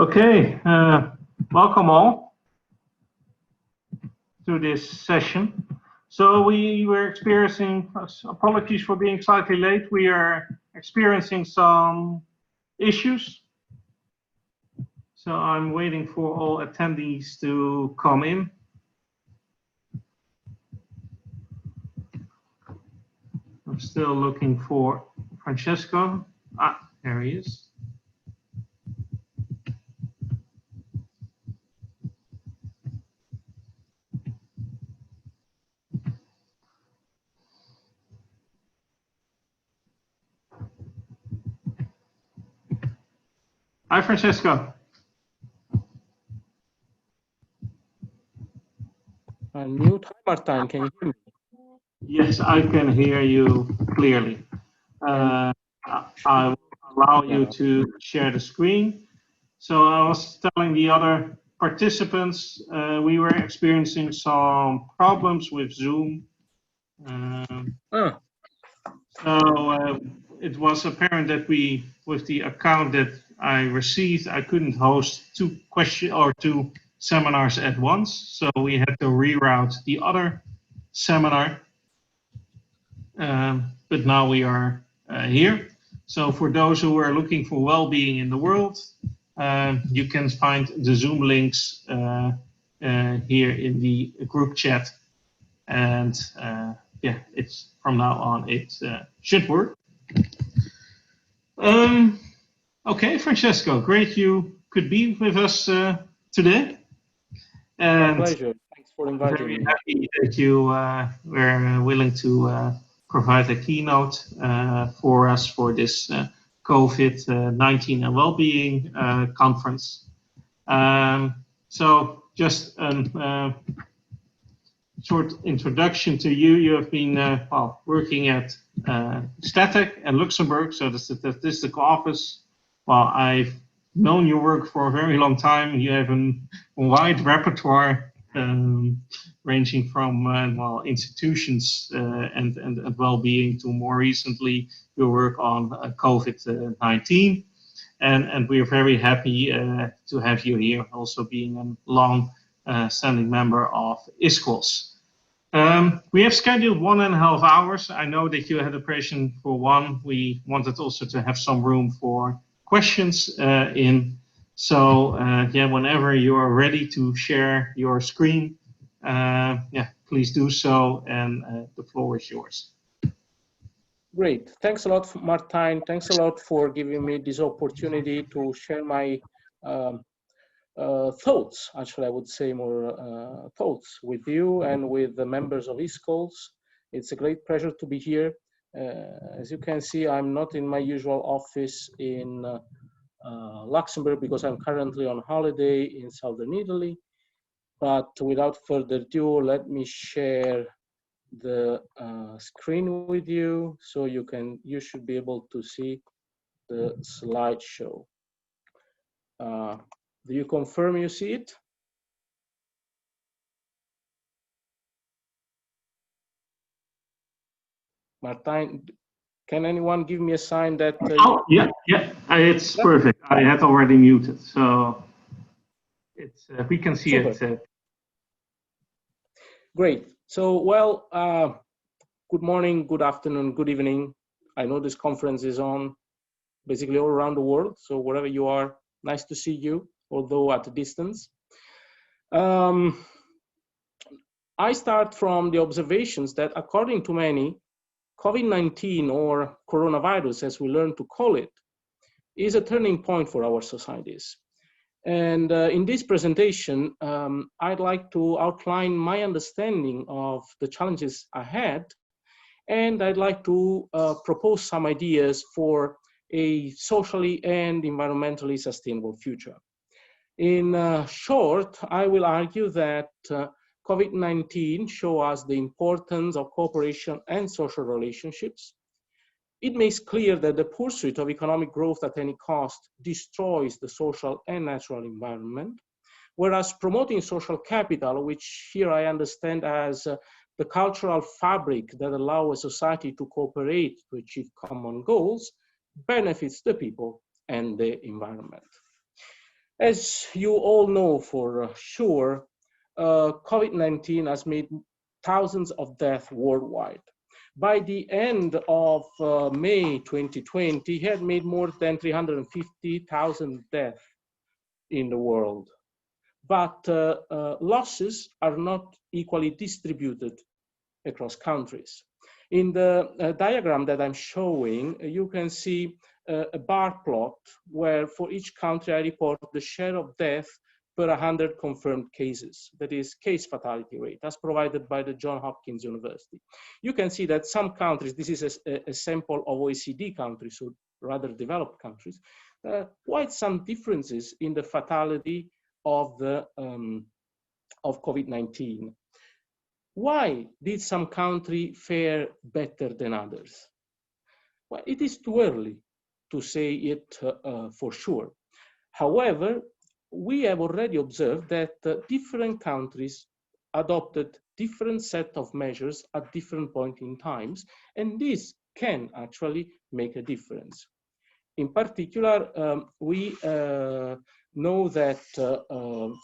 Okay, welcome all to this session. So we were experiencing, apologies for being slightly late, we are experiencing some issues. So I'm waiting for all attendees to come in. I'm still looking for Francesco. Ah, there he is. Hi, Francesco. New timer time, can you hear me? Yes, I can hear you clearly. I will allow you to share the screen. So I was telling the other participants, we were experiencing some problems with Zoom. So it was apparent that with the account that I received, I couldn't host two seminars at once. So we had to reroute the other seminar. But now we are here. So for those who are looking for well-being in the world, you can find the Zoom links here in the group chat. And yeah, it's from now on, it should work. Okay, Francesco, great you could be with us today. And my pleasure. Thanks for inviting me. Very happy that you were willing to provide a keynote for us for this COVID-19 and well-being conference. So just a short introduction to you. You have been working at Static and Luxembourg, so the statistical office. Well, I've known your work for a very long time. You have a wide repertoire ranging from institutions and well-being to more recently your work on COVID-19. And we are very happy to have you here, also being a long-standing member of ISQOS. We have scheduled 1.5 hours. I know that you had a presentation for one. We wanted also to have some room for questions in. So yeah, whenever you are ready to share your screen, yeah, please do so, and the floor is yours. Great. Thanks a lot, Martijn. Thanks a lot for giving me this opportunity to share my thoughts, actually I would say more thoughts with you and with the members of ISQOS. It's a great pleasure to be here. As you can see, I'm not in my usual office in Luxembourg because I'm currently on holiday in southern Italy. But without further ado, let me share the screen with you so you should be able to see the slideshow. Do you confirm you see it? Martijn, can anyone give me a sign that? Oh, yeah, it's perfect. I had already muted, so it's we can see Super. It. Great. So, well, good morning, good afternoon, good evening. I know this conference is on basically all around the world, so wherever you are, nice to see you, although at a distance. I start from the observations that according to many, COVID-19 or coronavirus, as we learn to call it, is a turning point for our societies. And in this presentation, I'd like to outline my understanding of the challenges ahead, and I'd like to propose some ideas for a socially and environmentally sustainable future. In short, I will argue that COVID-19 shows us the importance of cooperation and social relationships. It makes clear that the pursuit of economic growth at any cost destroys the social and natural environment, whereas promoting social capital, which here I understand as the cultural fabric that allows a society to cooperate to achieve common goals, benefits the people and the environment. As you all know for sure, COVID-19 has made thousands of deaths worldwide. By the end of May 2020, it had made more than 350,000 deaths in the world. But losses are not equally distributed across countries. In the diagram that I'm showing, you can see a bar plot where for each country I report the share of death per 100 confirmed cases, that is case fatality rate, as provided by the Johns Hopkins University. You can see that some countries, this is a sample of OECD countries, so rather developed countries, quite some differences in the fatality of COVID-19. Why did some countries fare better than others? Well, it is too early to say it for sure. However, we have already observed that different countries adopted different set of measures at different points in times, and this can actually make a difference. In particular, we know that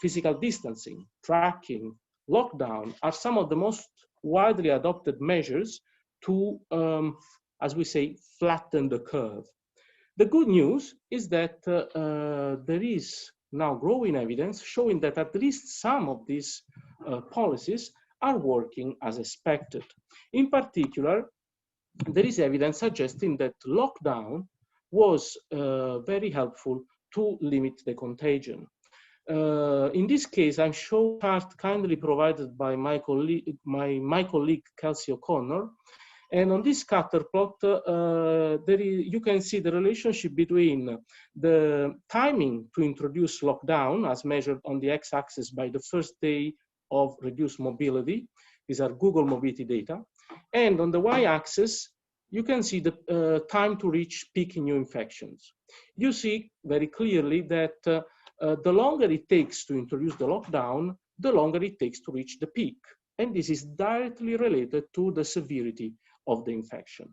physical distancing, tracking, lockdown are some of the most widely adopted measures to, as we say, flatten the curve. The good news is that there is now growing evidence showing that at least some of these policies are working as expected. In particular, there is evidence suggesting that lockdown was very helpful to limit the contagion. In this case, I'm showing a chart kindly provided by my colleague Kelsey O'Connor. And on this scatter plot, you can see the relationship between the timing to introduce lockdown, as measured on the x-axis by the first day of reduced mobility. These are Google mobility data. And on the y-axis, you can see the time to reach peak in new infections. You see very clearly that the longer it takes to introduce the lockdown, the longer it takes to reach the peak. And this is directly related to the severity of the infection.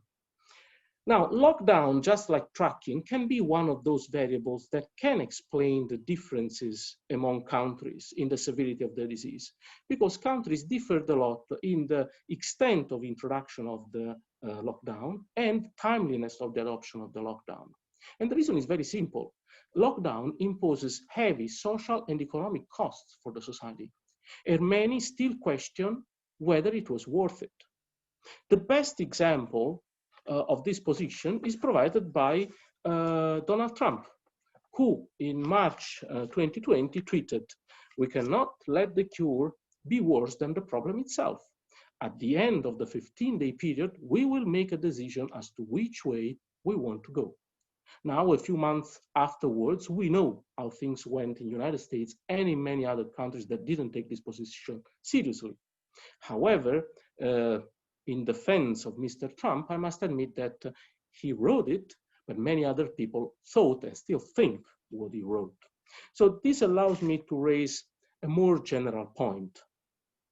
Now, lockdown, just like tracking, can be one of those variables that can explain the differences among countries in the severity of the disease, because countries differed a lot in the extent of introduction of the lockdown and timeliness of the adoption of the lockdown. And the reason is very simple. Lockdown imposes heavy social and economic costs for the society, and many still question whether it was worth it. The best example of this position is provided by Donald Trump, who in March 2020 tweeted, "We cannot let the cure be worse than the problem itself. At the end of the 15-day period, we will make a decision as to which way we want to go." Now, a few months afterwards, we know how things went in the United States and in many other countries that didn't take this position seriously. However, in defense of Mr. Trump, I must admit that he wrote it, but many other people thought and still think what he wrote. So this allows me to raise a more general point.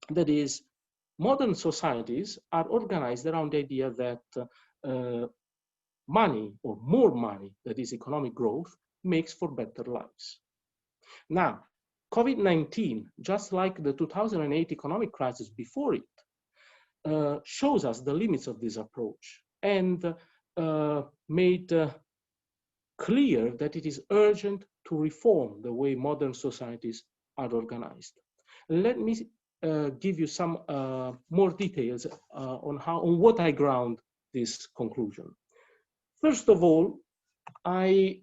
That is, modern societies are organized around the idea that money, or more money, that is economic growth, makes for better lives. Now, COVID-19, just like the 2008 economic crisis before it, shows us the limits of this approach and made clear that it is urgent to reform the way modern societies are organized. Let me give you some more details on what I ground this conclusion. First of all, I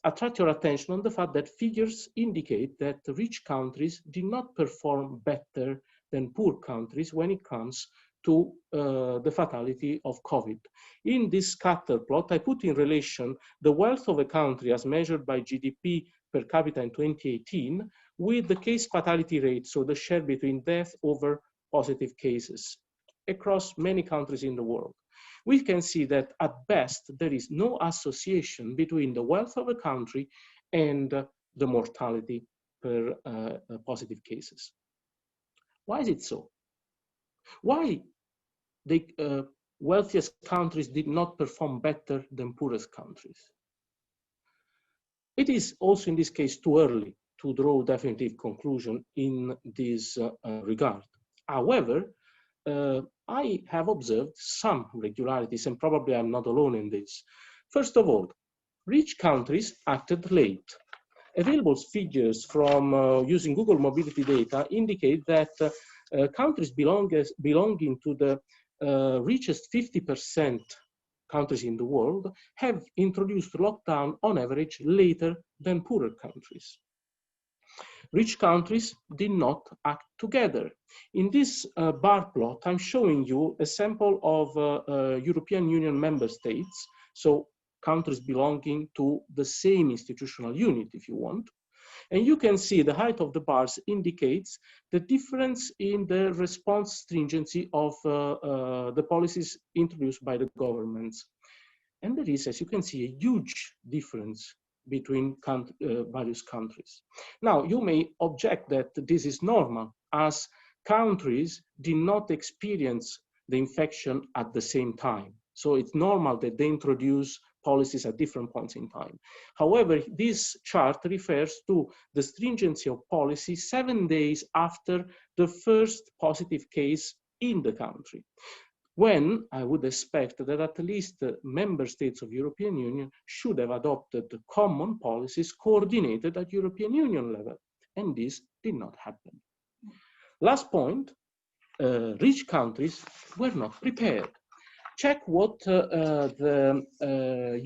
attract your attention on the fact that figures indicate that rich countries did not perform better than poor countries when it comes to the fatality of COVID. In this scatter plot, I put in relation the wealth of a country as measured by GDP per capita in 2018 with the case fatality rate, so the share between death over positive cases across many countries in the world. We can see that at best, there is no association between the wealth of a country and the mortality per positive cases. Why is it so? Why the wealthiest countries did not perform better than poorest countries? It is also in this case too early to draw definitive conclusion in this regard. However, I have observed some regularities, and probably I'm not alone in this. First of all, rich countries acted late. Available figures from using Google mobility data indicate that countries belonging to the richest 50% countries in the world have introduced lockdown on average later than poorer countries. Rich countries did not act together. In this bar plot, I'm showing you a sample of European Union member states, so countries belonging to the same institutional unit, if you want. And you can see the height of the bars indicates the difference in the response stringency of the policies introduced by the governments. And there is, as you can see, a huge difference between various countries. Now, you may object that this is normal, as countries did not experience the infection at the same time. So it's normal that they introduce policies at different points in time. However, this chart refers to the stringency of policy 7 days after the first positive case in the country, when I would expect that at least the member states of European Union should have adopted common policies coordinated at European Union level, and this did not happen. Last point, rich countries were not prepared. Check what the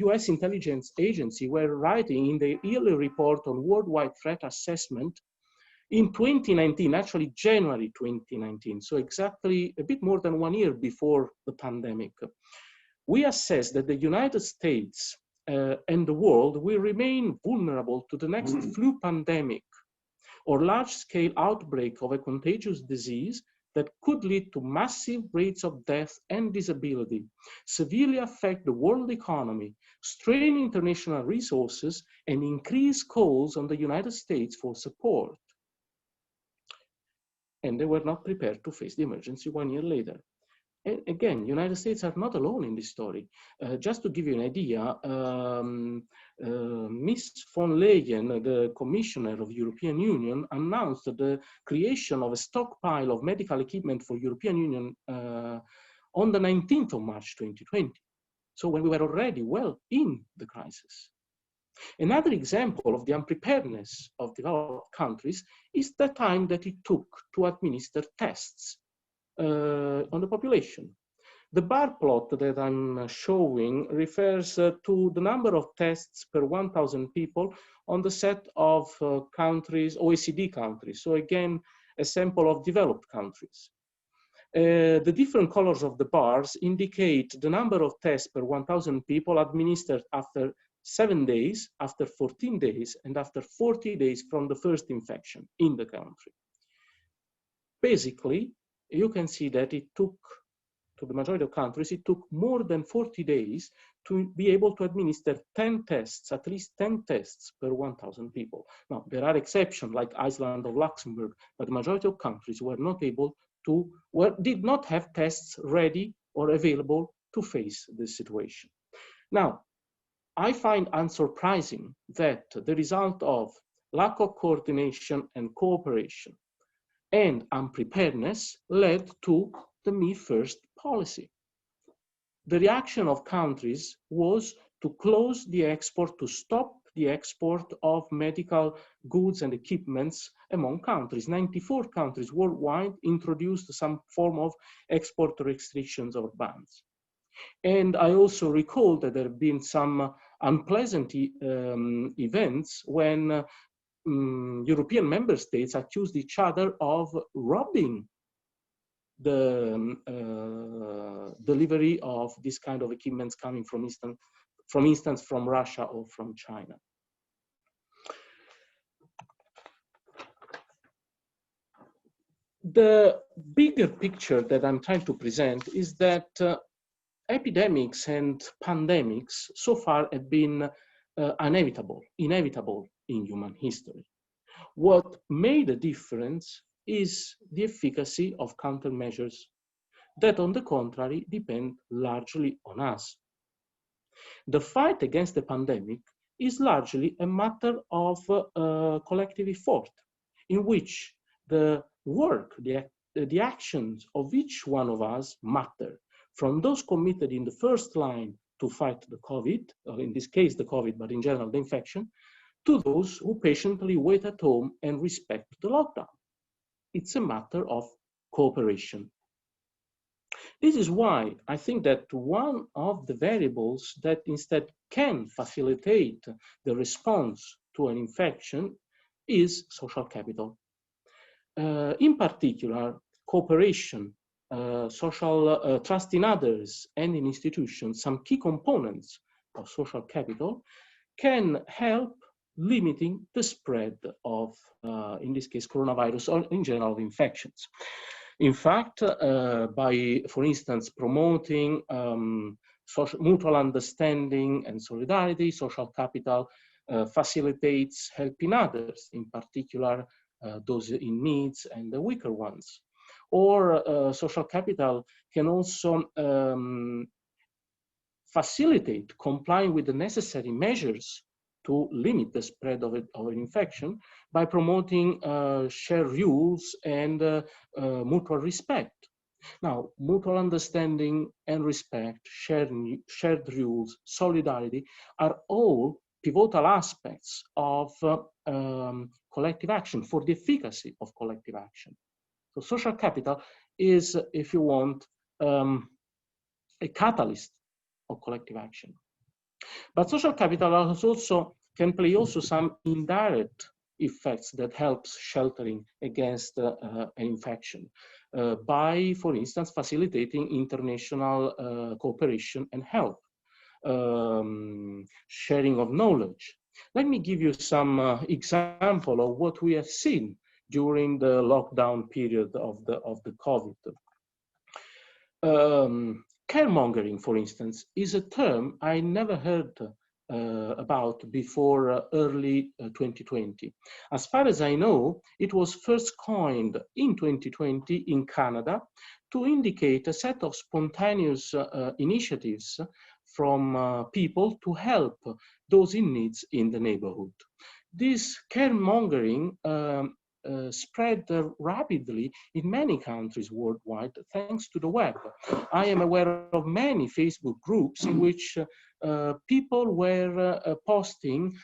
US intelligence agency were writing in the yearly report on worldwide threat assessment in 2019, actually January 2019, so exactly a bit more than 1 year before the pandemic. We assess that the United States and the world will remain vulnerable to the next flu pandemic or large-scale outbreak of a contagious disease that could lead to massive rates of death and disability, severely affect the world economy, strain international resources, and increase calls on the United States for support. And they were not prepared to face the emergency 1 year later. And again, United States are not alone in this story. Just to give you an idea, Ms. von Leyen, the Commissioner of European Union, announced the creation of a stockpile of medical equipment for European Union on the 19th of March 2020. So when we were already well in the crisis. Another example of the unpreparedness of developed countries is the time that it took to administer tests on the population. The bar plot that I'm showing refers to the number of tests per 1,000 people on the set of countries, OECD countries. So again, a sample of developed countries. The different colors of the bars indicate the number of tests per 1,000 people administered after 7 days, after 14 days, and after 40 days from the first infection in the country. Basically, you can see that it took, to the majority of countries, it took more than 40 days to be able to administer 10 tests, at least 10 tests per 1,000 people. Now, there are exceptions like Iceland or Luxembourg, but the majority of countries were not able to, did not have tests ready or available to face this situation. Now, I find unsurprising that the result of lack of coordination and cooperation and unpreparedness led to the Me First policy. The reaction of countries was to close the export, to stop the export of medical goods and equipments among countries. 94 countries worldwide introduced some form of export restrictions or bans. And I also recall that there have been some unpleasant events when European member states accused each other of robbing the delivery of this kind of equipments coming from instance from Russia or from China. The bigger picture that I'm trying to present is that epidemics and pandemics so far have been inevitable in human history. What made a difference is the efficacy of countermeasures that, on the contrary, depend largely on us. The fight against the pandemic is largely a matter of collective effort, in which the work, the actions of each one of us matter, from those committed in the first line to fight the COVID, or in this case the COVID, but in general the infection, to those who patiently wait at home and respect the lockdown. It's a matter of cooperation. This is why I think that one of the variables that instead can facilitate the response to an infection is social capital. In particular, cooperation, social trust in others and in institutions, some key components of social capital, can help limiting the spread of, in this case, coronavirus or in general infections. In fact, by, for instance, promoting mutual understanding and solidarity, social capital facilitates helping others, in particular those in needs and the weaker ones. Or social capital can also facilitate complying with the necessary measures to limit the spread of an infection by promoting shared rules and mutual respect. Now, mutual understanding and respect, shared rules, solidarity are all pivotal aspects of collective action, for the efficacy of collective action. So social capital is, if you want, a catalyst of collective action. But social capital also can play also some indirect effects that helps sheltering against an infection by, for instance, facilitating international cooperation and help, sharing of knowledge. Let me give you some example of what we have seen during the lockdown period of the COVID. Caremongering, for instance, is a term I never heard about before early 2020. As far as I know, it was first coined in 2020 in Canada to indicate a set of spontaneous initiatives from people to help those in needs in the neighborhood. This caremongering spread rapidly in many countries worldwide thanks to the web. I am aware of many Facebook groups in which people were posting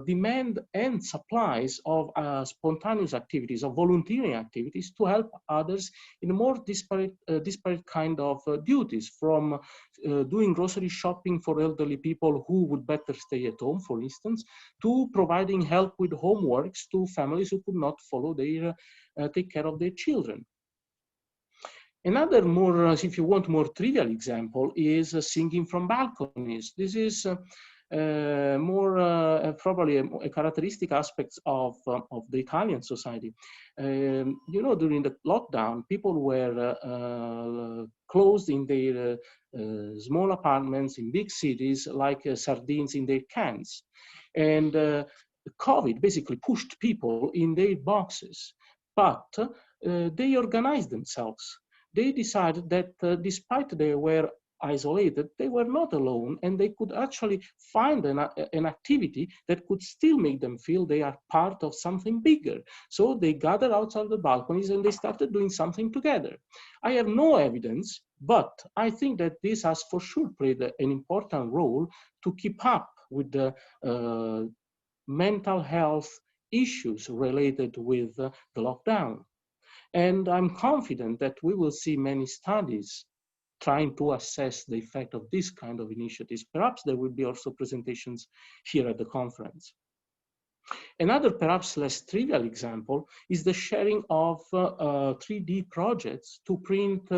demand and supplies of spontaneous activities, of volunteering activities to help others in a more disparate kind of duties, from doing grocery shopping for elderly people who would better stay at home, for instance, to providing help with homeworks to families who could not follow their, take care of their children. Another more, if you want, more trivial example is singing from balconies. This is probably a characteristic aspects of the Italian society. You know, during the lockdown, people were closed in their small apartments in big cities like sardines in their cans. And COVID basically pushed people in their boxes, but they organized themselves. They decided that despite they were isolated, they were not alone, and they could actually find an activity that could still make them feel they are part of something bigger. So they gathered outside the balconies and they started doing something together. I have no evidence, but I think that this has for sure played an important role to keep up with the mental health issues related with the lockdown. And I'm confident that we will see many studies trying to assess the effect of this kind of initiatives. Perhaps there will be also presentations here at the conference. Another perhaps less trivial example is the sharing of 3D projects to print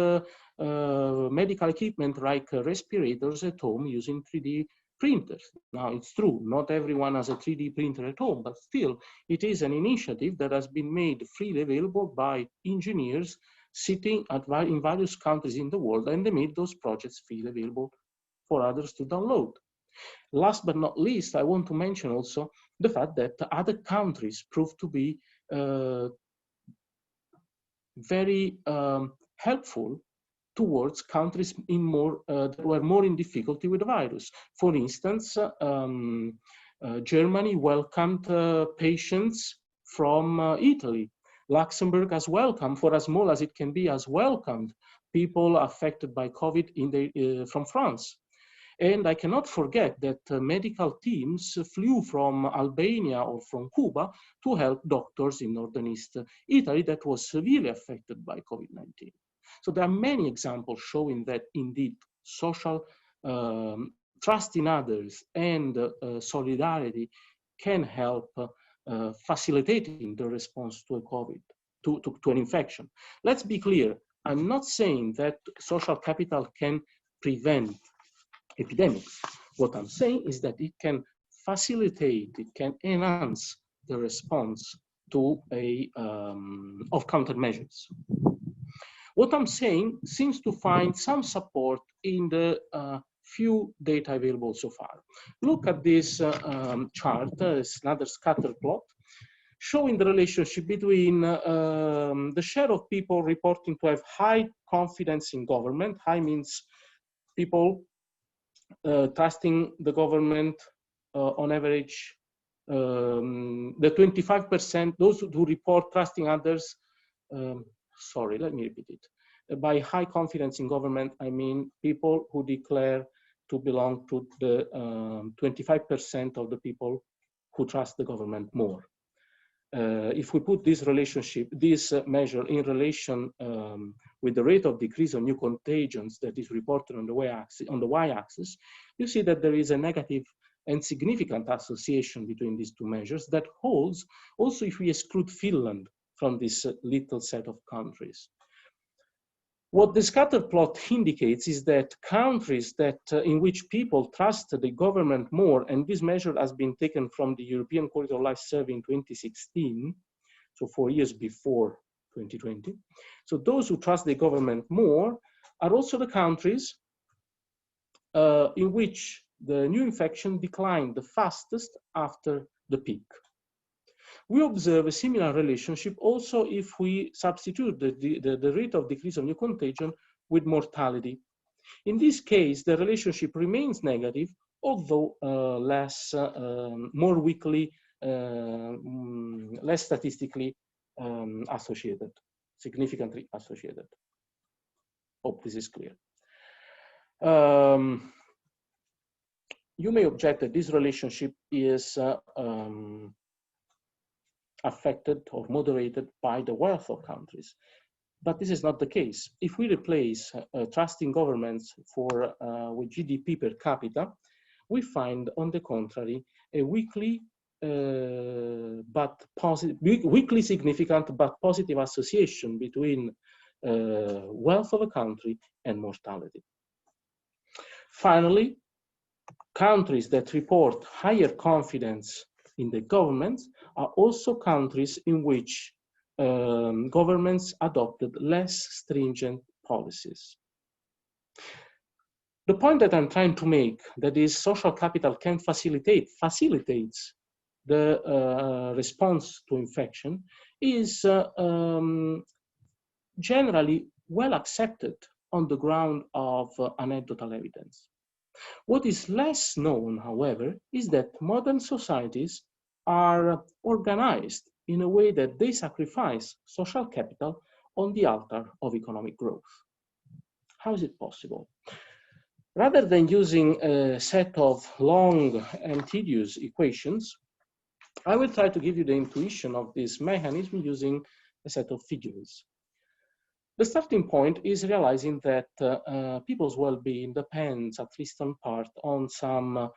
medical equipment like respirators at home using 3D printers. Now, it's true, not everyone has a 3D printer at home, but still, it is an initiative that has been made freely available by engineers sitting in various countries in the world, and they made those projects freely available for others to download. Last but not least, I want to mention also the fact that other countries proved to be very helpful towards countries that were more in difficulty with the virus. For instance, Germany welcomed patients from Italy. Luxembourg has welcomed, for as small as it can be, has welcomed people affected by COVID from France. And I cannot forget that medical teams flew from Albania or from Cuba to help doctors in northeast Italy that was severely affected by COVID-19. So there are many examples showing that indeed social trust in others and solidarity can help facilitating the response to a COVID, to an infection. Let's be clear, I'm not saying that social capital can prevent epidemics. What I'm saying is that it can facilitate, it can enhance the response to of countermeasures. What I'm saying seems to find some support in the few data available so far. Look at this chart, it's another scatter plot, showing the relationship between the share of people reporting to have high confidence in government. High means people trusting the government on average, the 25%, those who report trusting others, sorry, let me repeat it. By high confidence in government, I mean people who declare to belong to the 25% of the people who trust the government more. If we put this relationship, this measure in relation with the rate of decrease of new contagions that is reported on the y-axis, you see that there is a negative and significant association between these two measures that holds also if we exclude Finland from this little set of countries. What the scatter plot indicates is that countries that in which people trust the government more, and this measure has been taken from the European Quality of Life Survey in 2016, so 4 years before 2020. So those who trust the government more are also the countries in which the new infection declined the fastest after the peak. We observe a similar relationship also if we substitute the rate of decrease of new contagion with mortality. In this case, the relationship remains negative, although more weakly, less statistically associated, significantly associated. Hope this is clear. You may object that this relationship is affected or moderated by the wealth of countries. But this is not the case. If we replace trust in governments with GDP per capita, we find, on the contrary, a weakly significant but positive association between wealth of a country and mortality. Finally, countries that report higher confidence in the governments are also countries in which governments adopted less stringent policies. The point that I'm trying to make, that is social capital can facilitates the response to infection, is generally well accepted on the ground of anecdotal evidence. What is less known, however, is that modern societies are organized in a way that they sacrifice social capital on the altar of economic growth. How is it possible? Rather than using a set of long and tedious equations, I will try to give you the intuition of this mechanism using a set of figures. The starting point is realizing that people's well-being depends, at least in part, on some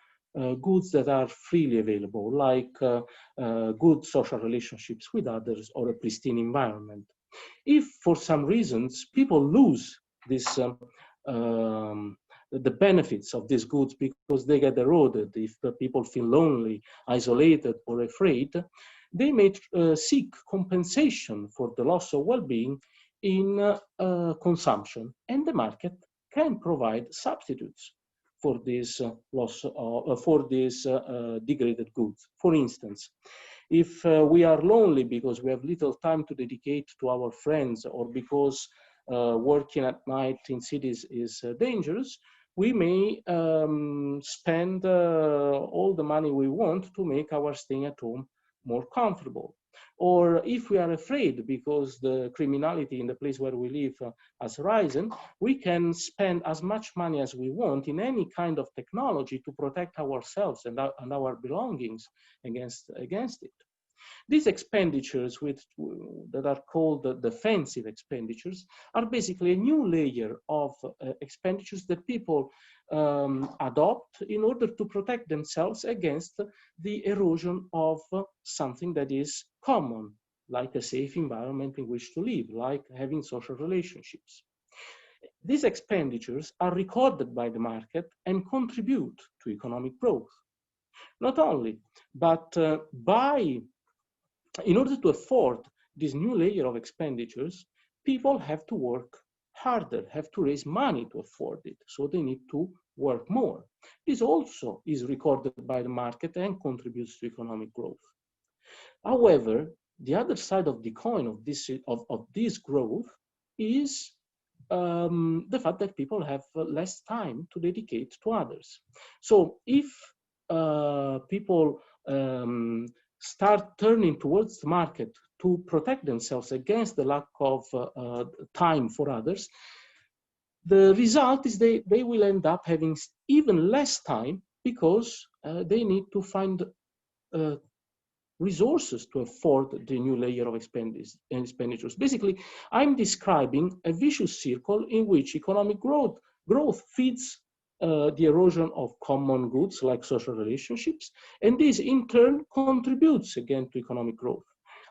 goods that are freely available, like good social relationships with others or a pristine environment. If, for some reasons, people lose this, the benefits of these goods because they get eroded, if people feel lonely, isolated, or afraid, they may seek compensation for the loss of well-being in consumption, and the market can provide substitutes for this degraded goods. For instance, if we are lonely because we have little time to dedicate to our friends, or because working at night in cities is dangerous, we may spend all the money we want to make our staying at home more comfortable. Or if we are afraid because the criminality in the place where we live has risen, we can spend as much money as we want in any kind of technology to protect ourselves and our belongings against it. These expenditures, that are called defensive expenditures, are basically a new layer of expenditures that people adopt in order to protect themselves against the erosion of something that is common, like a safe environment in which to live, like having social relationships. These expenditures are recorded by the market and contribute to economic growth. Not only, but in order to afford this new layer of expenditures, people have to work harder, have to raise money to afford it. So they need to work more. This also is recorded by the market and contributes to economic growth. However, the other side of the coin of this growth is the fact that people have less time to dedicate to others. So if people start turning towards the market to protect themselves against the lack of time for others, the result is they will end up having even less time because they need to find resources to afford the new layer of expenditures. Basically, I'm describing a vicious circle in which economic growth feeds the erosion of common goods like social relationships, and this in turn contributes again to economic growth.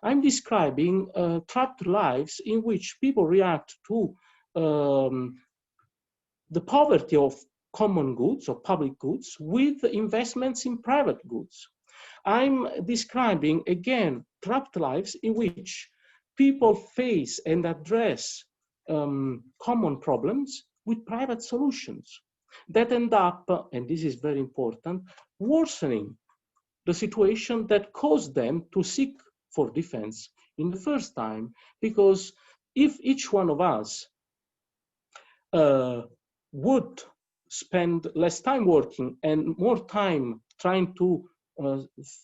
I'm describing trapped lives in which people react to the poverty of common goods or public goods with investments in private goods. I'm describing again trapped lives in which people face and address common problems with private solutions that end up, and this is very important, worsening the situation that caused them to seek for defense in the first time. Because if each one of us would spend less time working and more time trying to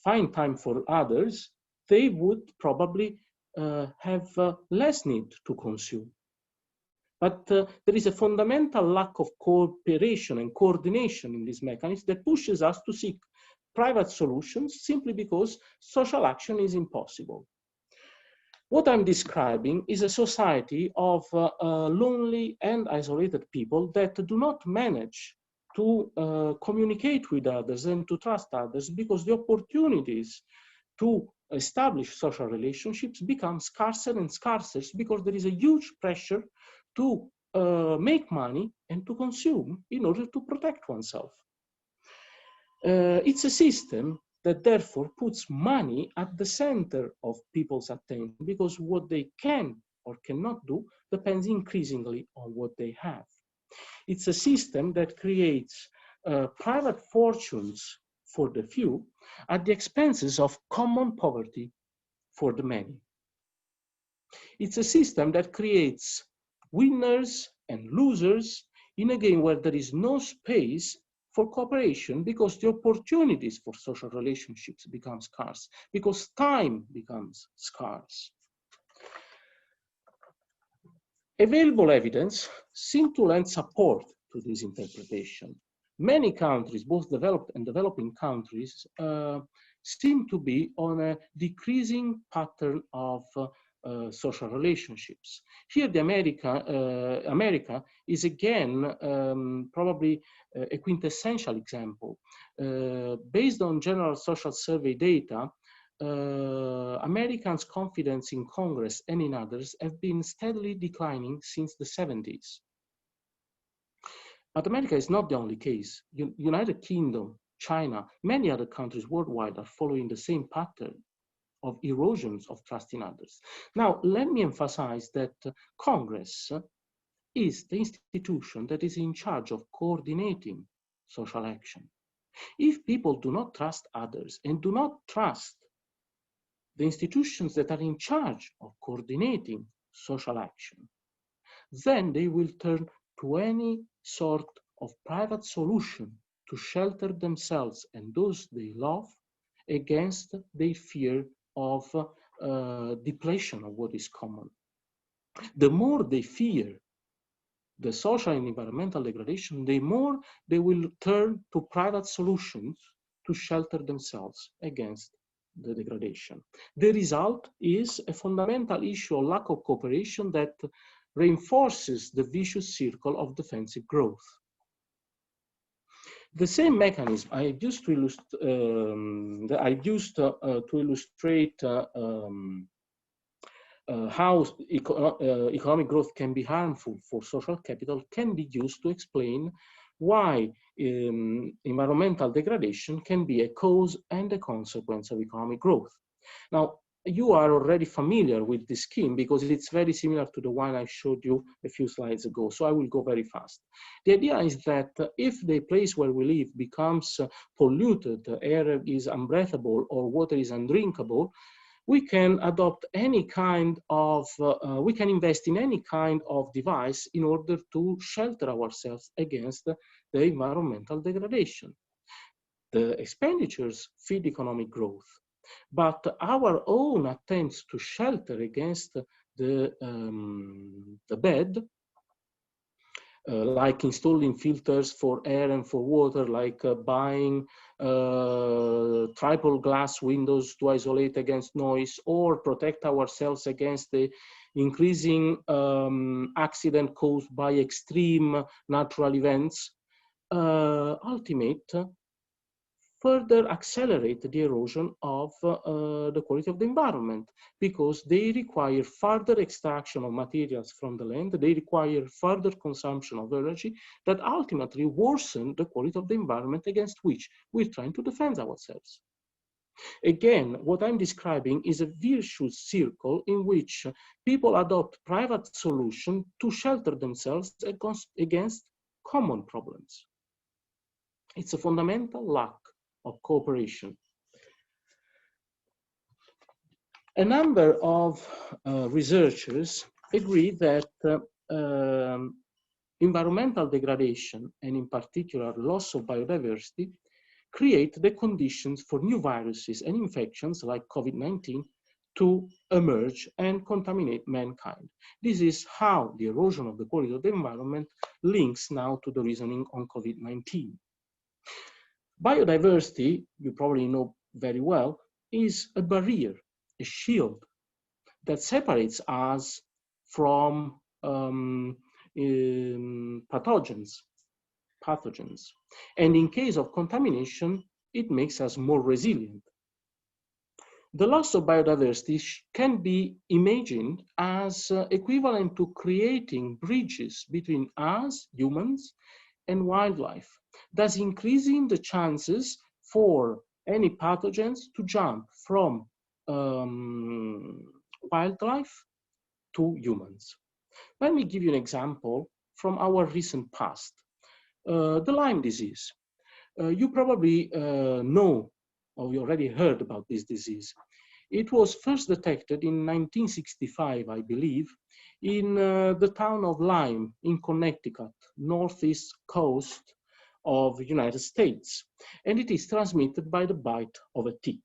find time for others, they would probably have less need to consume. But there is a fundamental lack of cooperation and coordination in this mechanism that pushes us to seek private solutions simply because social action is impossible. What I'm describing is a society of lonely and isolated people that do not manage to communicate with others and to trust others because the opportunities to establish social relationships become scarcer and scarcer because there is a huge pressure to make money and to consume in order to protect oneself. It's a system that therefore puts money at the center of people's attention because what they can or cannot do depends increasingly on what they have. It's a system that creates private fortunes for the few at the expenses of common poverty for the many. It's a system that creates winners and losers in a game where there is no space for cooperation because the opportunities for social relationships become scarce, because time becomes scarce. Available evidence seems to lend support to this interpretation. Many countries, both developed and developing countries, seem to be on a decreasing pattern of social relationships. Here, America is again probably a quintessential example. Based on general social survey data, Americans' confidence in Congress and in others have been steadily declining since the 70s. But America is not the only case. United Kingdom, China, many other countries worldwide are following the same pattern of erosions of trust in others. Now, let me emphasize that Congress is the institution that is in charge of coordinating social action. If people do not trust others and do not trust the institutions that are in charge of coordinating social action, then they will turn to any sort of private solution to shelter themselves and those they love against their fear of depletion of what is common. The more they fear the social and environmental degradation, the more they will turn to private solutions to shelter themselves against the degradation. The result is a fundamental issue of lack of cooperation that reinforces the vicious circle of defensive growth. The same mechanism I used to illustrate how economic growth can be harmful for social capital can be used to explain why environmental degradation can be a cause and a consequence of economic growth. Now, you are already familiar with this scheme because it's very similar to the one I showed you a few slides ago, so I will go very fast. The idea is that if the place where we live becomes polluted, the air is unbreathable or water is undrinkable, we can adopt any kind of, we can invest in any kind of device in order to shelter ourselves against the environmental degradation. The expenditures feed economic growth, but our own attempts to shelter against the bad, like installing filters for air and for water, like buying triple glass windows to isolate against noise, or protect ourselves against the increasing accident caused by extreme natural events, further accelerate the erosion of the quality of the environment, because they require further extraction of materials from the land, they require further consumption of energy that ultimately worsen the quality of the environment against which we're trying to defend ourselves. Again, what I'm describing is a vicious circle in which people adopt private solutions to shelter themselves against common problems. It's a fundamental lack of cooperation. A number of researchers agree that environmental degradation, and in particular loss of biodiversity, create the conditions for new viruses and infections like COVID-19 to emerge and contaminate mankind. This is how the erosion of the quality of the environment links now to the reasoning on COVID-19. Biodiversity, you probably know very well, is a barrier, a shield that separates us from pathogens. And in case of contamination, it makes us more resilient. The loss of biodiversity can be imagined as equivalent to creating bridges between us, humans, and wildlife, thus increasing the chances for any pathogens to jump from wildlife to humans. Let me give you an example from our recent past. The Lyme disease. You probably know, or you already heard about this disease. It was first detected in 1965, I believe, in the town of Lyme in Connecticut, northeast coast of the United States, and it is transmitted by the bite of a tick.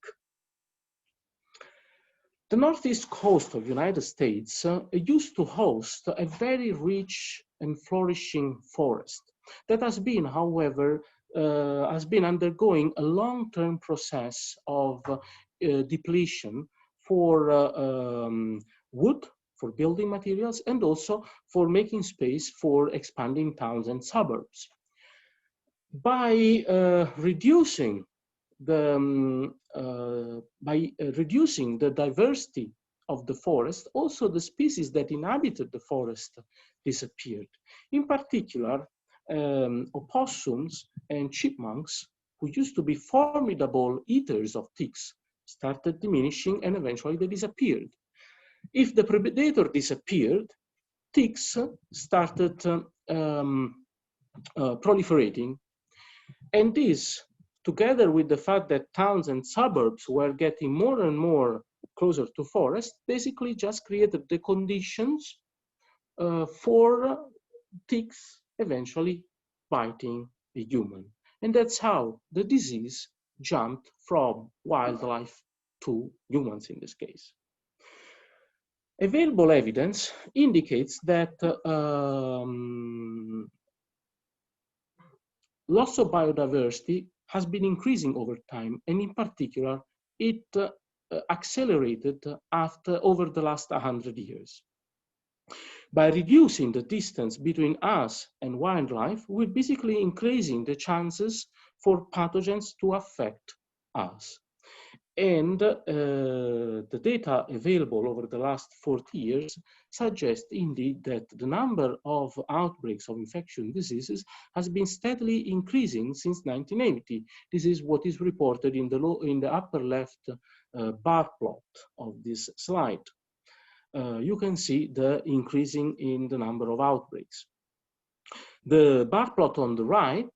The northeast coast of the United States used to host a very rich and flourishing forest that has been, however, undergoing a long-term process of depletion for wood, for building materials, and also for making space for expanding towns and suburbs. By reducing the diversity of the forest, also the species that inhabited the forest disappeared. In particular, opossums and chipmunks, who used to be formidable eaters of ticks, started diminishing, and eventually they disappeared. If the predator disappeared, ticks started proliferating, and this, together with the fact that towns and suburbs were getting more and more closer to forest, basically just created the conditions for ticks eventually biting a human. And that's how the disease jumped from wildlife to humans in this case. Available evidence indicates that loss of biodiversity has been increasing over time, and in particular, it accelerated over the last 100 years. By reducing the distance between us and wildlife, we're basically increasing the chances for pathogens to affect us. And the data available over the last 40 years suggest indeed that the number of outbreaks of infectious diseases has been steadily increasing since 1980. This is what is reported in the upper left bar plot of this slide. You can see the increasing in the number of outbreaks. The bar plot on the right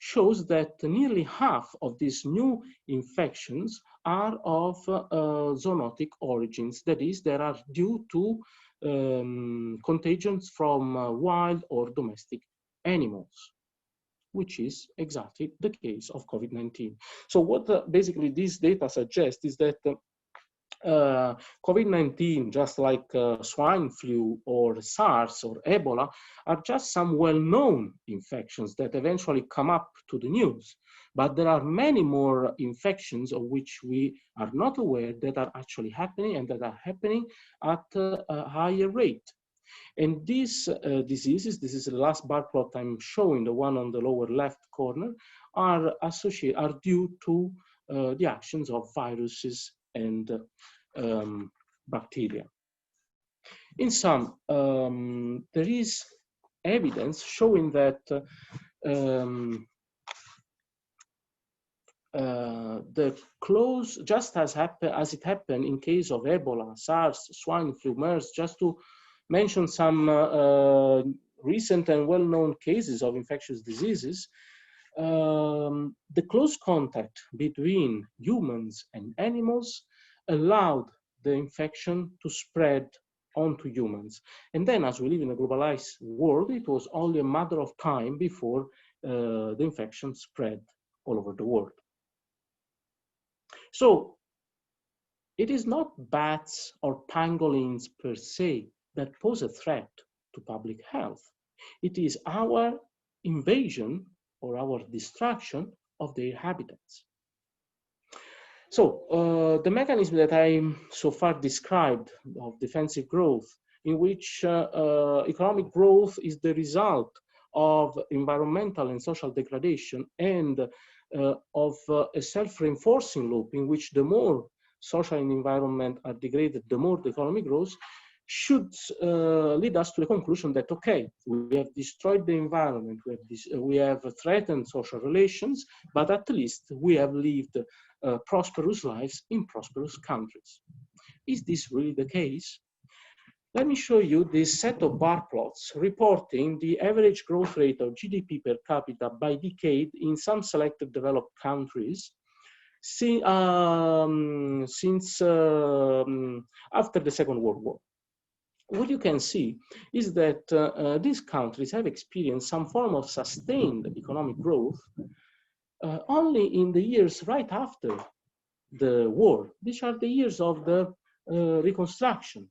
shows that nearly half of these new infections are of zoonotic origins. That is, they are due to contagions from wild or domestic animals, which is exactly the case of COVID-19. So what basically these data suggest is that COVID-19, just like swine flu or SARS or Ebola, are just some well-known infections that eventually come up to the news. But there are many more infections of which we are not aware that are actually happening and that are happening at a higher rate. And these diseases, this is the last bar plot I'm showing, the one on the lower left corner, are due to the actions of viruses and bacteria. In sum, there is evidence showing that the close, just as it happened in case of Ebola, SARS, swine flu, MERS, just to mention some recent and well-known cases of infectious diseases, the close contact between humans and animals allowed the infection to spread onto humans. And then, as we live in a globalized world, it was only a matter of time before the infection spread all over the world. So it is not bats or pangolins per se that pose a threat to public health. It is our invasion or our destruction of their habitats. So the mechanism that I so far described of defensive growth, in which economic growth is the result of environmental and social degradation and of a self-reinforcing loop in which the more social and environment are degraded, the more the economy grows, should lead us to the conclusion that, okay, we have destroyed the environment, we have threatened social relations, but at least we have lived prosperous lives in prosperous countries. Is this really the case? Let me show you this set of bar plots reporting the average growth rate of GDP per capita by decade in some selected developed countries since after the Second World War. What you can see is that these countries have experienced some form of sustained economic growth only in the years right after the war. These are the years of the reconstruction.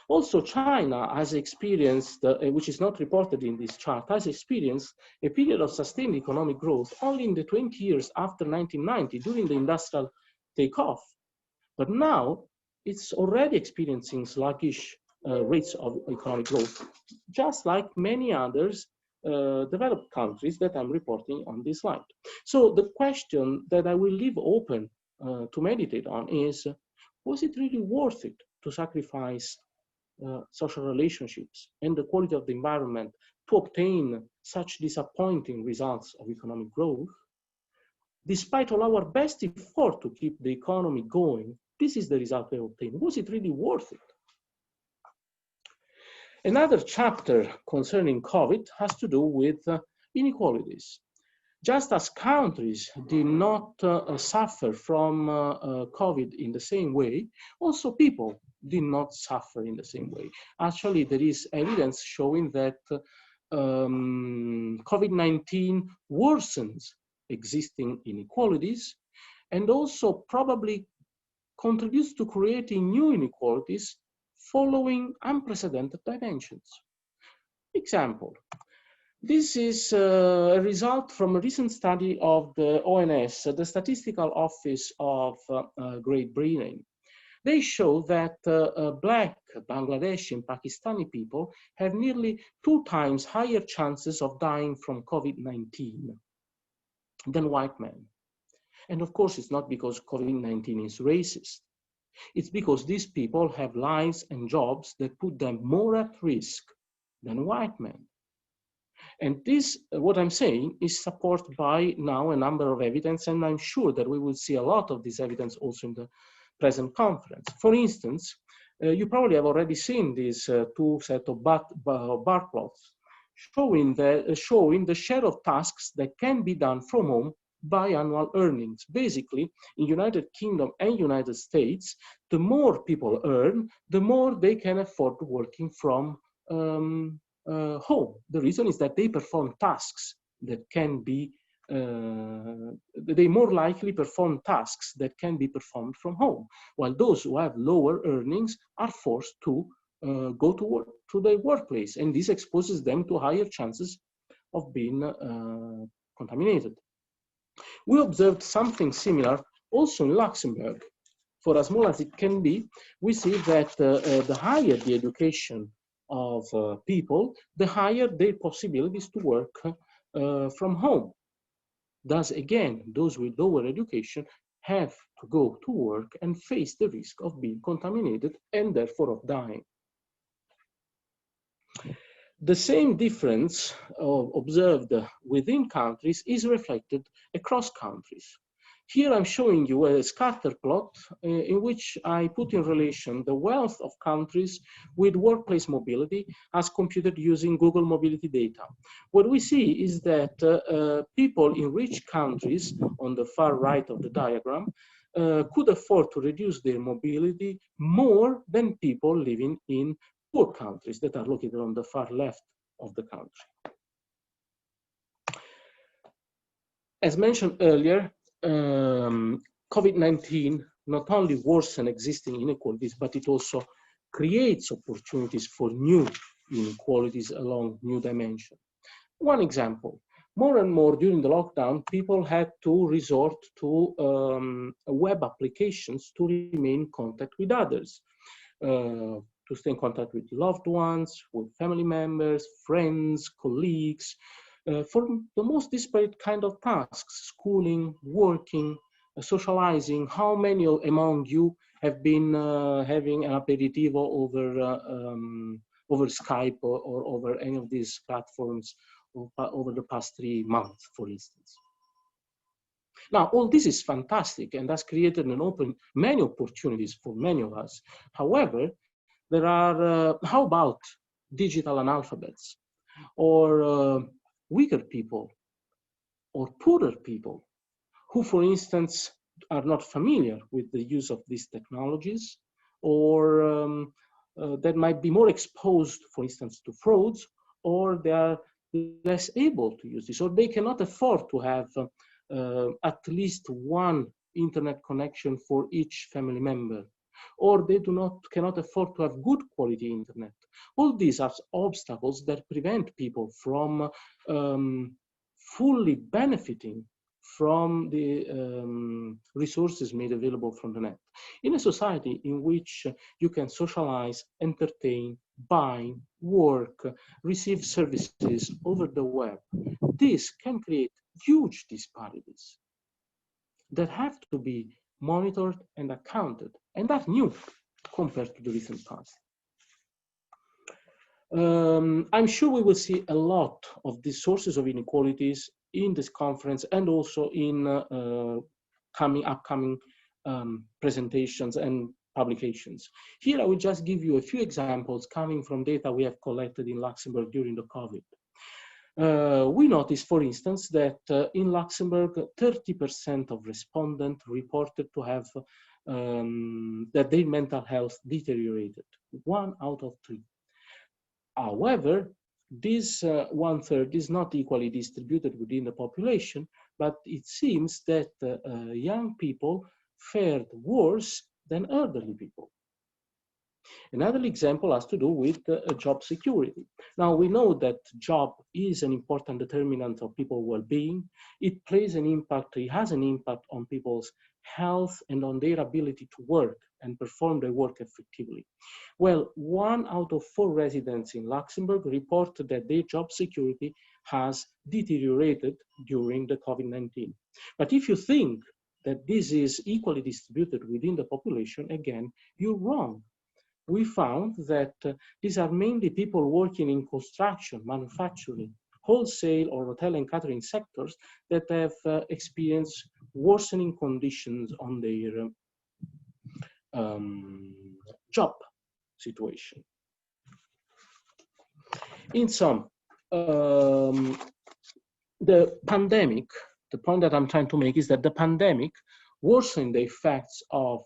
Also, China has experienced, which is not reported in this chart, has experienced a period of sustained economic growth only in the 20 years after 1990 during the industrial takeoff. But now it's already experiencing sluggish rates of economic growth, just like many others developed countries that I'm reporting on this slide. So the question that I will leave open to meditate on is, was it really worth it to sacrifice social relationships and the quality of the environment to obtain such disappointing results of economic growth? Despite all our best effort to keep the economy going, this is the result we obtained. Was it really worth it? Another chapter concerning COVID has to do with inequalities. Just as countries did not suffer from COVID in the same way, also people did not suffer in the same way. Actually, there is evidence showing that COVID-19 worsens existing inequalities and also probably contributes to creating new inequalities following unprecedented dimensions. Example. This is a result from a recent study of the ONS, the Statistical Office of Great Britain. They show that Black, Bangladeshi, and Pakistani people have nearly 2 times higher chances of dying from COVID-19 than white men. And of course, it's not because COVID-19 is racist. It's because these people have lives and jobs that put them more at risk than white men. And this, what I'm saying, is supported by now a number of evidence, and I'm sure that we will see a lot of this evidence also in the present conference. For instance, you probably have already seen these 2 sets of bar plots showing the share of tasks that can be done from home by annual earnings. Basically, in United Kingdom and United States, the more people earn, the more they can afford working from home. The reason is that they perform tasks that can be, they more likely perform tasks that can be performed from home, while those who have lower earnings are forced to go to work, to their workplace, and this exposes them to higher chances of being contaminated. We observed something similar also in Luxembourg. For as small as it can be, we see that the higher the education of people, the higher their possibilities to work from home. Thus, again, those with lower education have to go to work and face the risk of being contaminated and therefore of dying. The same difference observed within countries is reflected across countries. Here I'm showing you a scatter plot in which I put in relation the wealth of countries with workplace mobility as computed using Google mobility data. What we see is that people in rich countries, on the far right of the diagram, could afford to reduce their mobility more than people living in poor countries that are located on the far left of the country. As mentioned earlier, COVID-19 not only worsens existing inequalities, but it also creates opportunities for new inequalities along new dimensions. One example, more and more during the lockdown, people had to resort to web applications to remain in contact with others, to stay in contact with loved ones, with family members, friends, colleagues, for the most disparate kind of tasks, schooling, working, socializing. How many among you have been having an aperitivo over Skype or over any of these platforms over the past 3 months, for instance? Now, all this is fantastic and has created many opportunities for many of us. However, there are, how about digital analphabets or weaker people or poorer people who, for instance, are not familiar with the use of these technologies, or that might be more exposed, for instance, to frauds, or they are less able to use this, or they cannot afford to have at least one internet connection for each family member, or they cannot afford to have good quality internet. All these are obstacles that prevent people from fully benefiting from the resources made available from the net. In a society in which you can socialize, entertain, buy, work, receive services over the web, this can create huge disparities that have to be monitored and accounted, and that's new compared to the recent past. I'm sure we will see a lot of these sources of inequalities in this conference and also in upcoming presentations and publications. Here I will just give you a few examples coming from data we have collected in Luxembourg during the COVID. We noticed, for instance, that in Luxembourg, 30% of respondents reported to have that their mental health deteriorated. 1 out of 3. However, this 1/3 is not equally distributed within the population, but it seems that young people fared worse than elderly people. Another example has to do with job security. Now, we know that job is an important determinant of people's well-being. It plays an impact, it has an impact on people's health and on their ability to work and perform their work effectively. Well, 1 out of 4 residents in Luxembourg report that their job security has deteriorated during the COVID-19. But if you think that this is equally distributed within the population, again, you're wrong. We found that these are mainly people working in construction, manufacturing, wholesale, or hotel and catering sectors that have experienced worsening conditions on their job situation. In sum, the pandemic, the point that I'm trying to make is that the pandemic worsened the effects of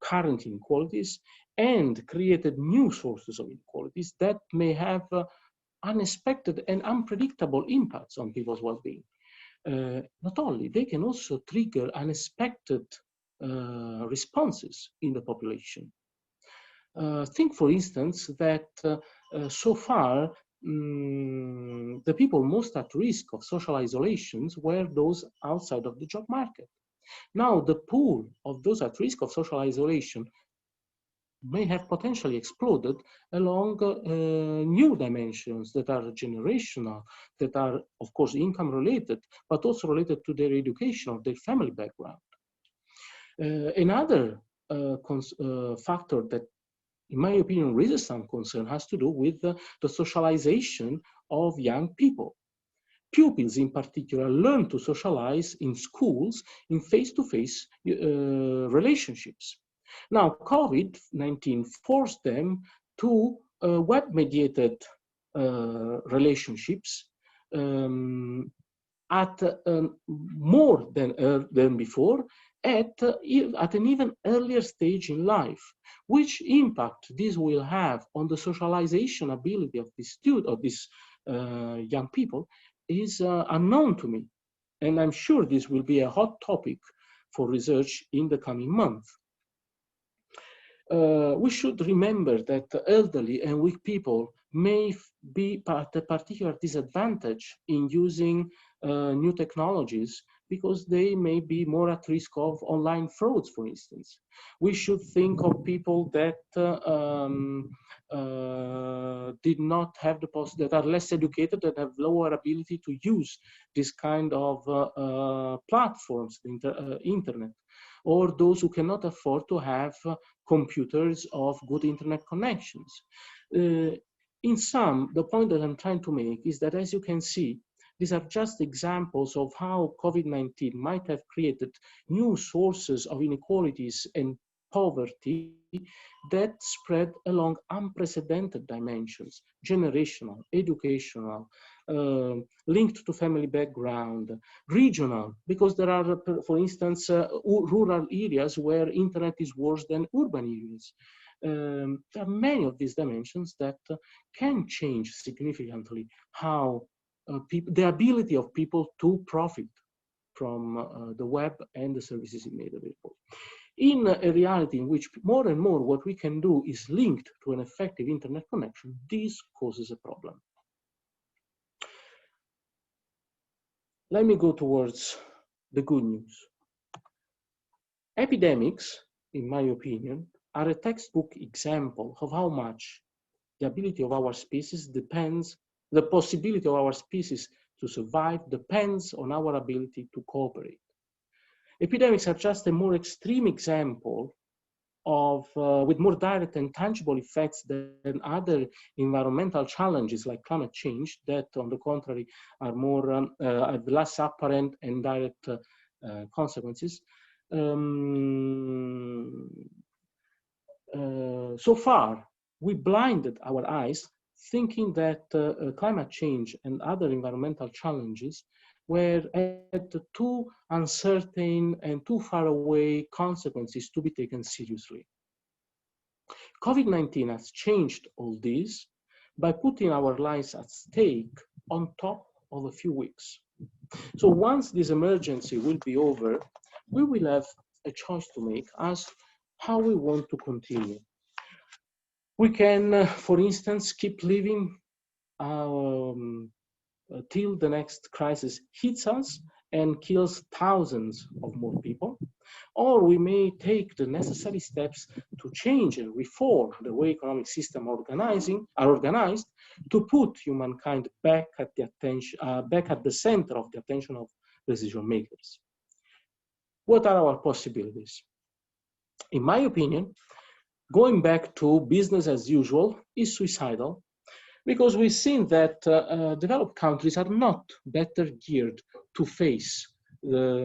current inequalities and created new sources of inequalities that may have unexpected and unpredictable impacts on people's well-being. Not only, they can also trigger unexpected responses in the population. Think, for instance, that so far, the people most at risk of social isolations were those outside of the job market. Now, the pool of those at risk of social isolation may have potentially exploded along new dimensions that are generational, that are, of course, income related, but also related to their education or their family background. Another factor that, in my opinion, raises some concern has to do with the socialization of young people. Pupils, in particular, learn to socialize in schools in face-to-face relationships. Now, COVID-19 forced them to web-mediated relationships at more than before, at an even earlier stage in life. Which impact this will have on the socialization ability of these young people is unknown to me. And I'm sure this will be a hot topic for research in the coming month. We should remember that elderly and weak people may be at a particular disadvantage in using new technologies because they may be more at risk of online frauds, for instance. We should think of people that did not have the possibility, that are less educated, that have lower ability to use this kind of platforms, the internet, or those who cannot afford to have computers of good internet connections. In sum, the point that I'm trying to make is that, as you can see, these are just examples of how COVID-19 might have created new sources of inequalities and poverty that spread along unprecedented dimensions: generational, educational, linked to family background, regional, because there are, for instance, rural areas where internet is worse than urban areas. There are many of these dimensions that can change significantly how the ability of people to profit from the web and the services it made available. In a reality in which more and more what we can do is linked to an effective internet connection, this causes a problem. Let me go towards the good news. Epidemics, in my opinion, are a textbook example of how much the ability of our species depends, the possibility of our species to survive depends on our ability to cooperate. Epidemics are just a more extreme example of, with more direct and tangible effects than other environmental challenges like climate change, that on the contrary are more, have less apparent and direct consequences. So far, we blinded our eyes thinking that climate change and other environmental challenges were at too uncertain and too far away consequences to be taken seriously. COVID-19 has changed all this by putting our lives at stake on top of a few weeks. So once this emergency will be over, we will have a choice to make as how we want to continue. We can, for instance, keep living till the next crisis hits us and kills thousands of more people, or we may take the necessary steps to change and reform the way economic systems are organized to put humankind back at the center of the attention of decision makers. What are our possibilities? In my opinion, going back to business as usual is suicidal, because we've seen that developed countries are not better geared to face the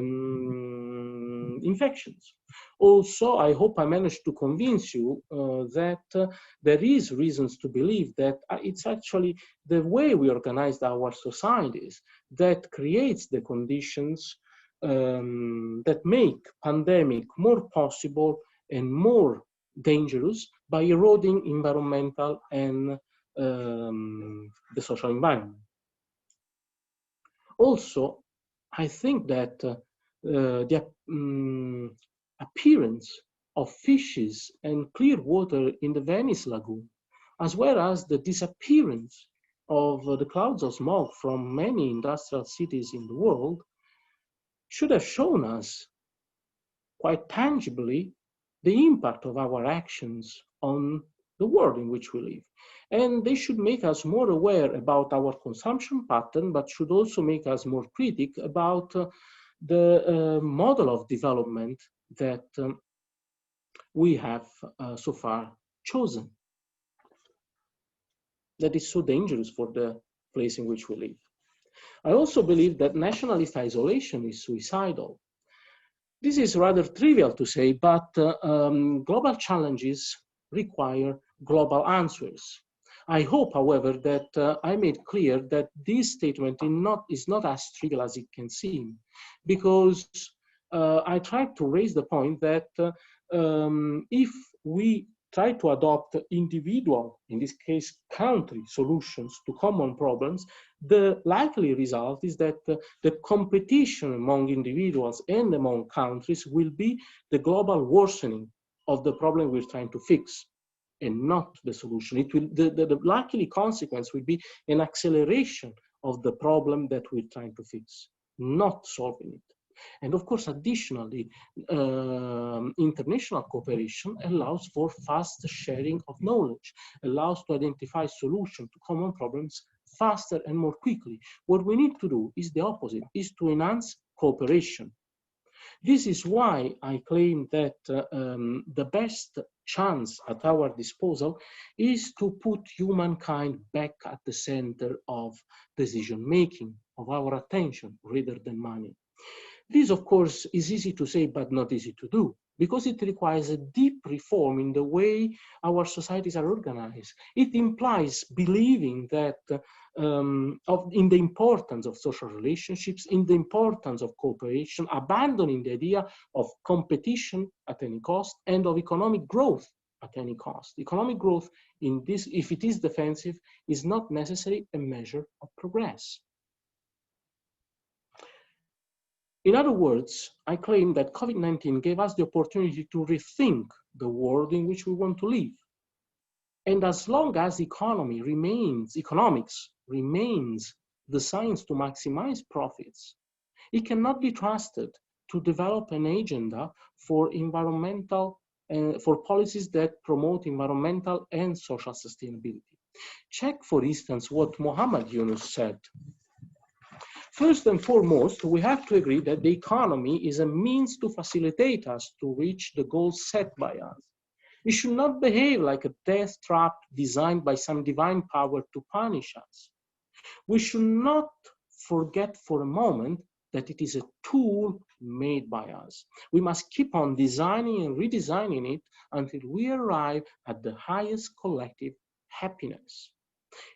infections. Also, I hope I managed to convince you that there is reasons to believe that it's actually the way we organized our societies that creates the conditions that make pandemic more possible and more dangerous by eroding environmental and the social environment. Also, I think that the appearance of fishes and clear water in the Venice lagoon, as well as the disappearance of the clouds of smog from many industrial cities in the world, should have shown us quite tangibly the impact of our actions on the world in which we live. And they should make us more aware about our consumption pattern, but should also make us more critical about the model of development that we have so far chosen, that is so dangerous for the place in which we live. I also believe that nationalist isolation is suicidal. This is rather trivial to say, but global challenges require global answers. I hope, however, that I made clear that this statement is not as trivial as it can seem, because I tried to raise the point that if we try to adopt individual, in this case country, solutions to common problems, the likely result is that the competition among individuals and among countries will be the global worsening of the problem we're trying to fix, and not the solution. It will, the likely consequence will be an acceleration of the problem that we're trying to fix, not solving it. And of course, additionally, international cooperation allows for fast sharing of knowledge, allows to identify solutions to common problems faster and more quickly. What we need to do is the opposite, is to enhance cooperation. This is why I claim that the best chance at our disposal is to put humankind back at the center of decision-making, of our attention, rather than money. This, of course, is easy to say, but not easy to do, because it requires a deep reform in the way our societies are organized. It implies believing that in the importance of social relationships, in the importance of cooperation, abandoning the idea of competition at any cost and of economic growth at any cost. Economic growth, in this, if it is defensive, is not necessarily a measure of progress. In other words, I claim that COVID-19 gave us the opportunity to rethink the world in which we want to live. And as long as economics remains the science to maximize profits, it cannot be trusted to develop an agenda for for policies that promote environmental and social sustainability. Check, for instance, what Muhammad Yunus said. First and foremost, we have to agree that the economy is a means to facilitate us to reach the goals set by us. We should not behave like a death trap designed by some divine power to punish us. We should not forget for a moment that it is a tool made by us. We must keep on designing and redesigning it until we arrive at the highest collective happiness.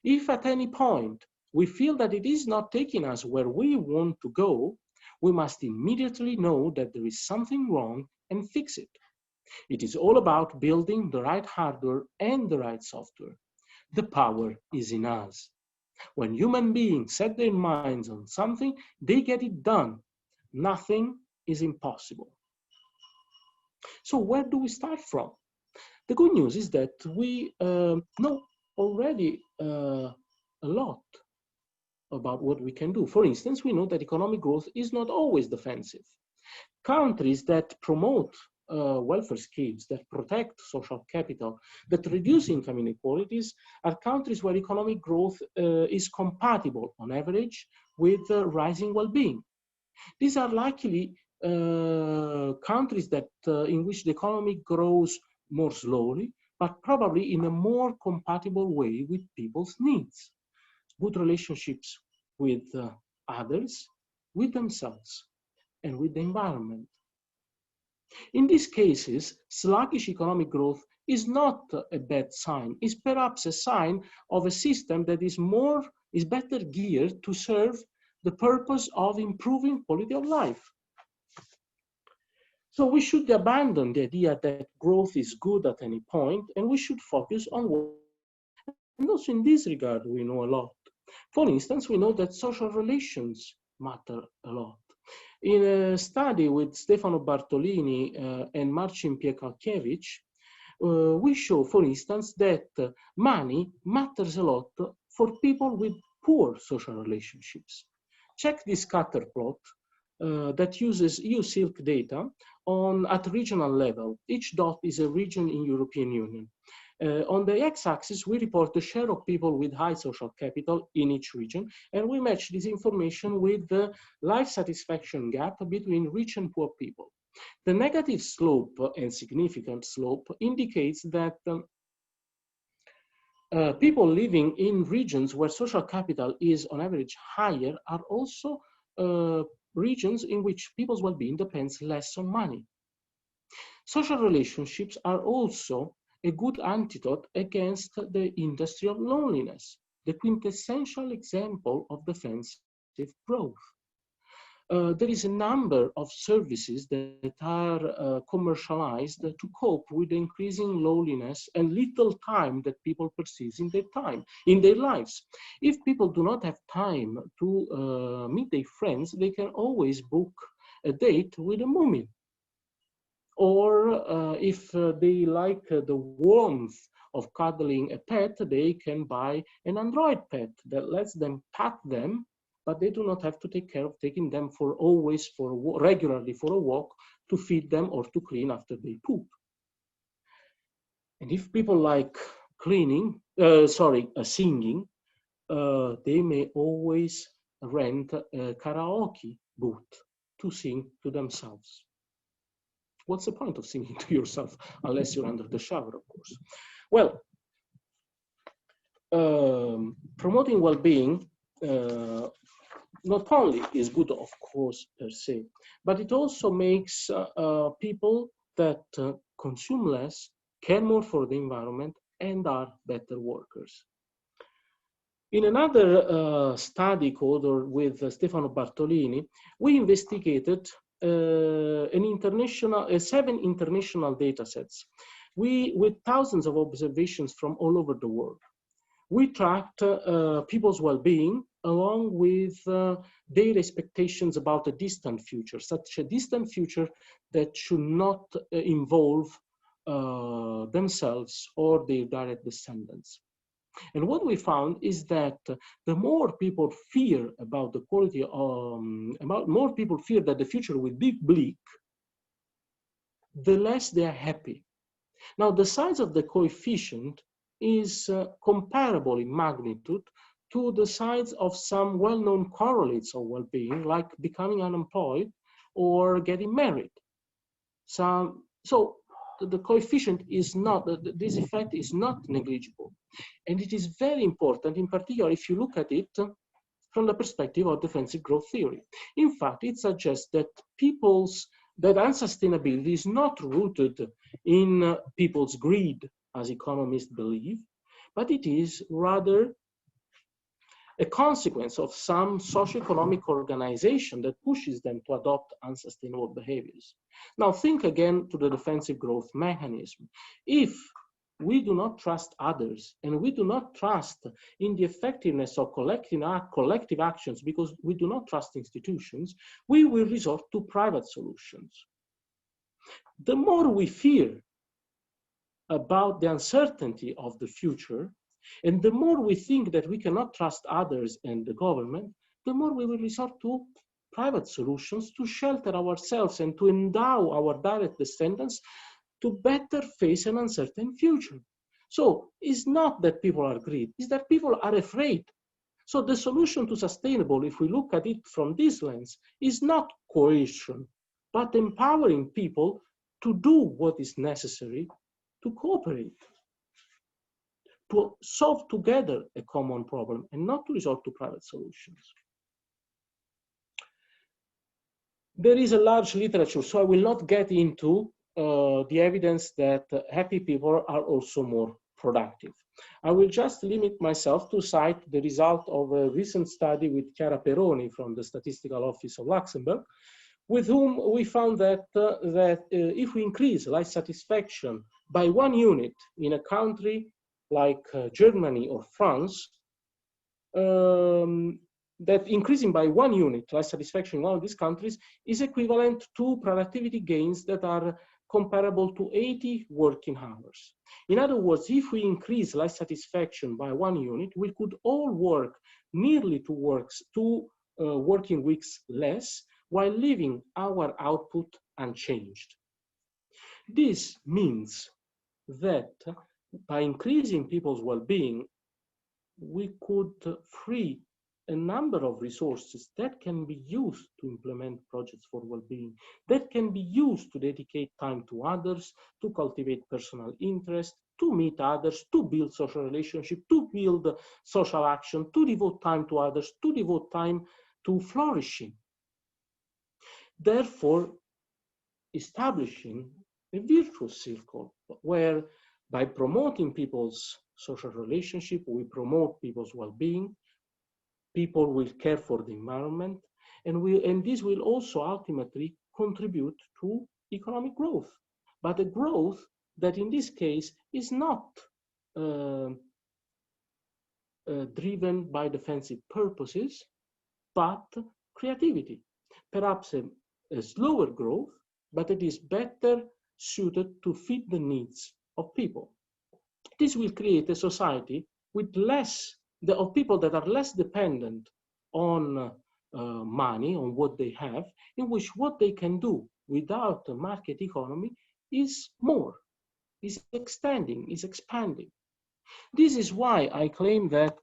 If at any point we feel that it is not taking us where we want to go, we must immediately know that there is something wrong and fix it. It is all about building the right hardware and the right software. The power is in us. When human beings set their minds on something, they get it done. Nothing is impossible. So where do we start from? The good news is that we know already a lot about what we can do. For instance, we know that economic growth is not always defensive. Countries that promote welfare schemes, that protect social capital, that reduce income inequalities, are countries where economic growth is compatible, on average, with rising well-being. These are likely countries that in which the economy grows more slowly, but probably in a more compatible way with people's needs. Good relationships with others, with themselves, and with the environment. In these cases, sluggish economic growth is not a bad sign. It's perhaps a sign of a system that is better geared to serve the purpose of improving quality of life. So we should abandon the idea that growth is good at any point, and we should focus on what. And also in this regard, we know a lot. For instance, we know that social relations matter a lot. In a study with Stefano Bartolini and Marcin Piekarkiewicz, we show, for instance, that money matters a lot for people with poor social relationships. Check this scatter plot that uses EU-Silk data at regional level. Each dot is a region in European Union. On the x-axis, we report the share of people with high social capital in each region, and we match this information with the life satisfaction gap between rich and poor people. The negative slope and significant slope indicates that people living in regions where social capital is on average higher are also regions in which people's well-being depends less on money. Social relationships are also a good antidote against the industry of loneliness, the quintessential example of defensive growth. There is a number of services that are commercialized to cope with the increasing loneliness and little time that people perceive in their lives. If people do not have time to meet their friends, they can always book a date with a mumin. Or if they like the warmth of cuddling a pet, they can buy an Android pet that lets them pat them, but they do not have to take care of taking them regularly for a walk to feed them or to clean after they poop. And if people like singing, they may always rent a karaoke booth to sing to themselves. What's the point of singing to yourself unless you're under the shower, of course? Well, promoting well-being not only is good, of course, per se, but it also makes people that consume less, care more for the environment, and are better workers. In another study with Stefano Bartolini, we investigated 7 international data sets with thousands of observations from all over the world. We tracked people's well-being along with their expectations about a distant future, such a distant future that should not involve themselves or their direct descendants. And what we found is that the more people fear about the quality more people fear that the future will be bleak, the less they are happy. Now, the size of the coefficient is comparable in magnitude to the size of some well-known correlates of well-being, like becoming unemployed or getting married. So the coefficient is not, this effect is not negligible. And it is very important, in particular, if you look at it from the perspective of defensive growth theory. In fact, it suggests that unsustainability is not rooted in people's greed, as economists believe, but it is rather a consequence of some socioeconomic organization that pushes them to adopt unsustainable behaviors. Now think again to the defensive growth mechanism. If we do not trust others and we do not trust in the effectiveness of collective actions because we do not trust institutions, we will resort to private solutions. The more we fear about the uncertainty of the future, and the more we think that we cannot trust others and the government, the more we will resort to private solutions to shelter ourselves and to endow our direct descendants to better face an uncertain future. So it's not that people are greedy, it's that people are afraid. So the solution to sustainable, if we look at it from this lens, is not coercion, but empowering people to do what is necessary to cooperate, to solve together a common problem and not to resort to private solutions. There is a large literature, so I will not get into the evidence that happy people are also more productive. I will just limit myself to cite the result of a recent study with Chiara Peroni from the Statistical Office of Luxembourg, with whom we found that, if we increase life satisfaction by 1 unit in a country like Germany or France, that increasing by 1 unit life satisfaction in one of these countries is equivalent to productivity gains that are comparable to 80 working hours. In other words, if we increase life satisfaction by 1 unit, we could all work nearly 2 working weeks less while leaving our output unchanged. This means that by increasing people's well-being, we could free a number of resources that can be used to implement projects for well-being, that can be used to dedicate time to others, to cultivate personal interest, to meet others, to build social relationship, to build social action, to devote time to others, to devote time to flourishing. Therefore, establishing a virtuous circle where by promoting people's social relationship, we promote people's well-being, people will care for the environment, and this will also ultimately contribute to economic growth, but a growth that in this case is not driven by defensive purposes, but creativity. Perhaps a slower growth, but it is better suited to fit the needs of people. This will create a society with of people that are less dependent on money, on what they have, in which what they can do without a market economy is more, is extending, is expanding. This is why I claim that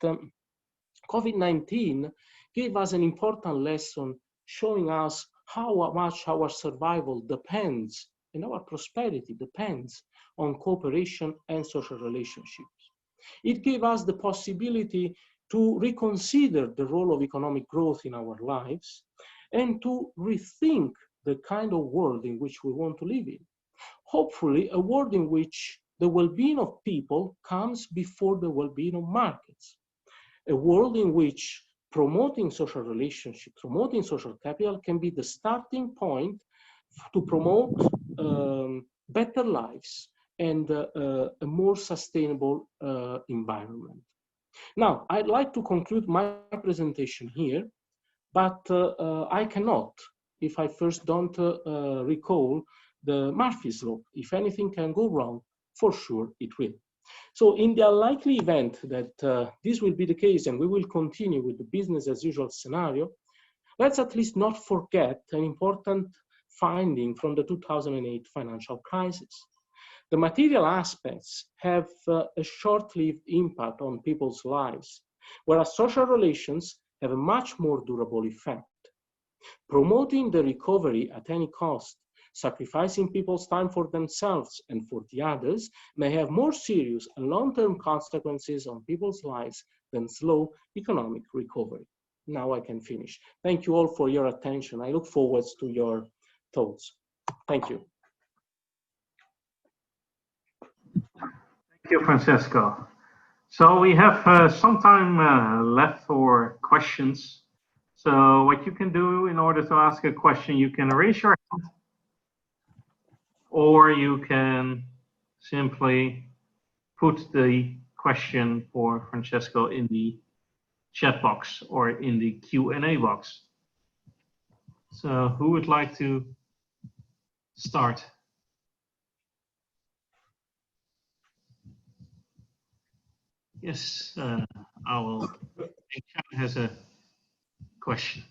COVID-19 gave us an important lesson showing us how much our survival depends and our prosperity depends on cooperation and social relationships. It gave us the possibility to reconsider the role of economic growth in our lives and to rethink the kind of world in which we want to live in. Hopefully, a world in which the well-being of people comes before the well-being of markets. A world in which promoting social relationships, promoting social capital can be the starting point to promote better lives and a more sustainable environment. Now, I'd like to conclude my presentation here, but I cannot if I first don't recall the Murphy's Law. If anything can go wrong, for sure it will. So in the unlikely event that this will be the case and we will continue with the business as usual scenario, let's at least not forget an important finding from the 2008 financial crisis. The material aspects have a short-lived impact on people's lives, whereas social relations have a much more durable effect. Promoting the recovery at any cost, sacrificing people's time for themselves and for the others, may have more serious and long-term consequences on people's lives than slow economic recovery. Now I can finish. Thank you all for your attention. I look forward to your thoughts. Thank you. Thank you, Francesco. So we have some time left for questions. So what you can do in order to ask a question, you can raise your hand, or you can simply put the question for Francesco in the chat box or in the Q&A box. So who would like to start? Yes, I will. Ming-Xiang has a question.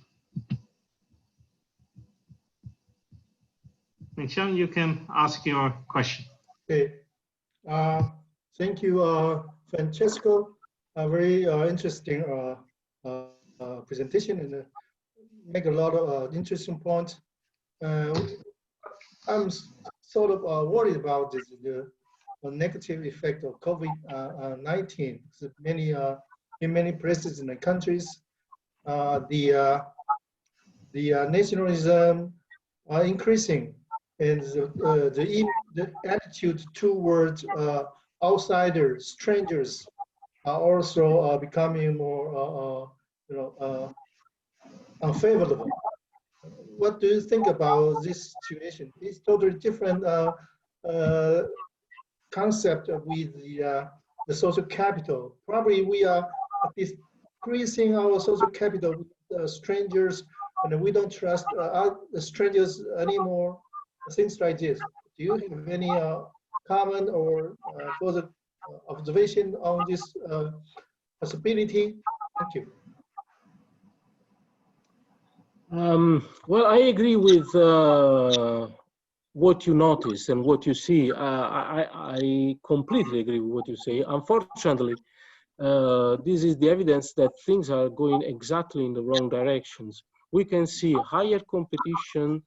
Ming-Xiang, you can ask your question. Okay. Thank you, Francesco. A very interesting presentation and make a lot of interesting points. I'm sort of worried about the negative effect of COVID-19. In many places in the countries, the nationalism are increasing, and the attitude towards outsiders, strangers, are also becoming more, unfavorable. What do you think about this situation? It's totally different concept with the social capital. Probably we are decreasing our social capital with strangers, and we don't trust the strangers anymore. Things like this. Do you have any comment or further observation on this possibility? Thank you. Well, I agree with what you notice and what you see. I completely agree with what you say. Unfortunately, this is the evidence that things are going exactly in the wrong directions. We can see higher competition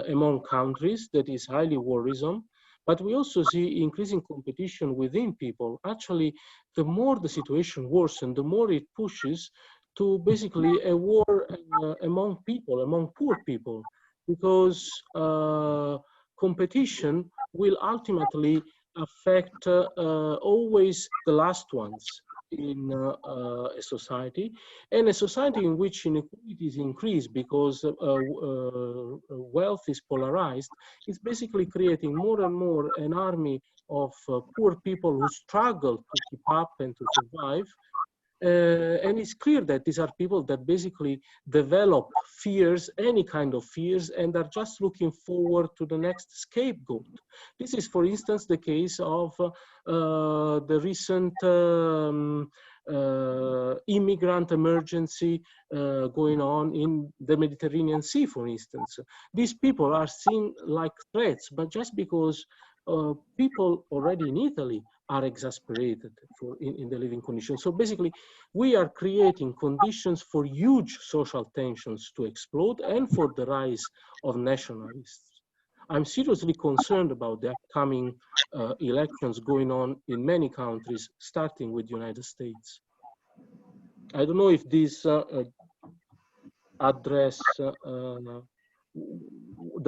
among countries that is highly worrisome, but we also see increasing competition within people. Actually, the more the situation worsens, the more it pushes to basically a war among people, among poor people, because competition will ultimately affect always the last ones in a society, and a society in which inequalities increase because wealth is polarized. Is basically creating more and more an army of poor people who struggle to keep up and to survive. And it's clear that these are people that basically develop fears, any kind of fears, and are just looking forward to the next scapegoat. This is, for instance, the case of the recent immigrant emergency going on in the Mediterranean Sea, for instance. These people are seen like threats, but just because people already in Italy are exasperated in the living conditions. So basically, we are creating conditions for huge social tensions to explode and for the rise of nationalists. I'm seriously concerned about the upcoming elections going on in many countries, starting with the United States. I don't know if this address the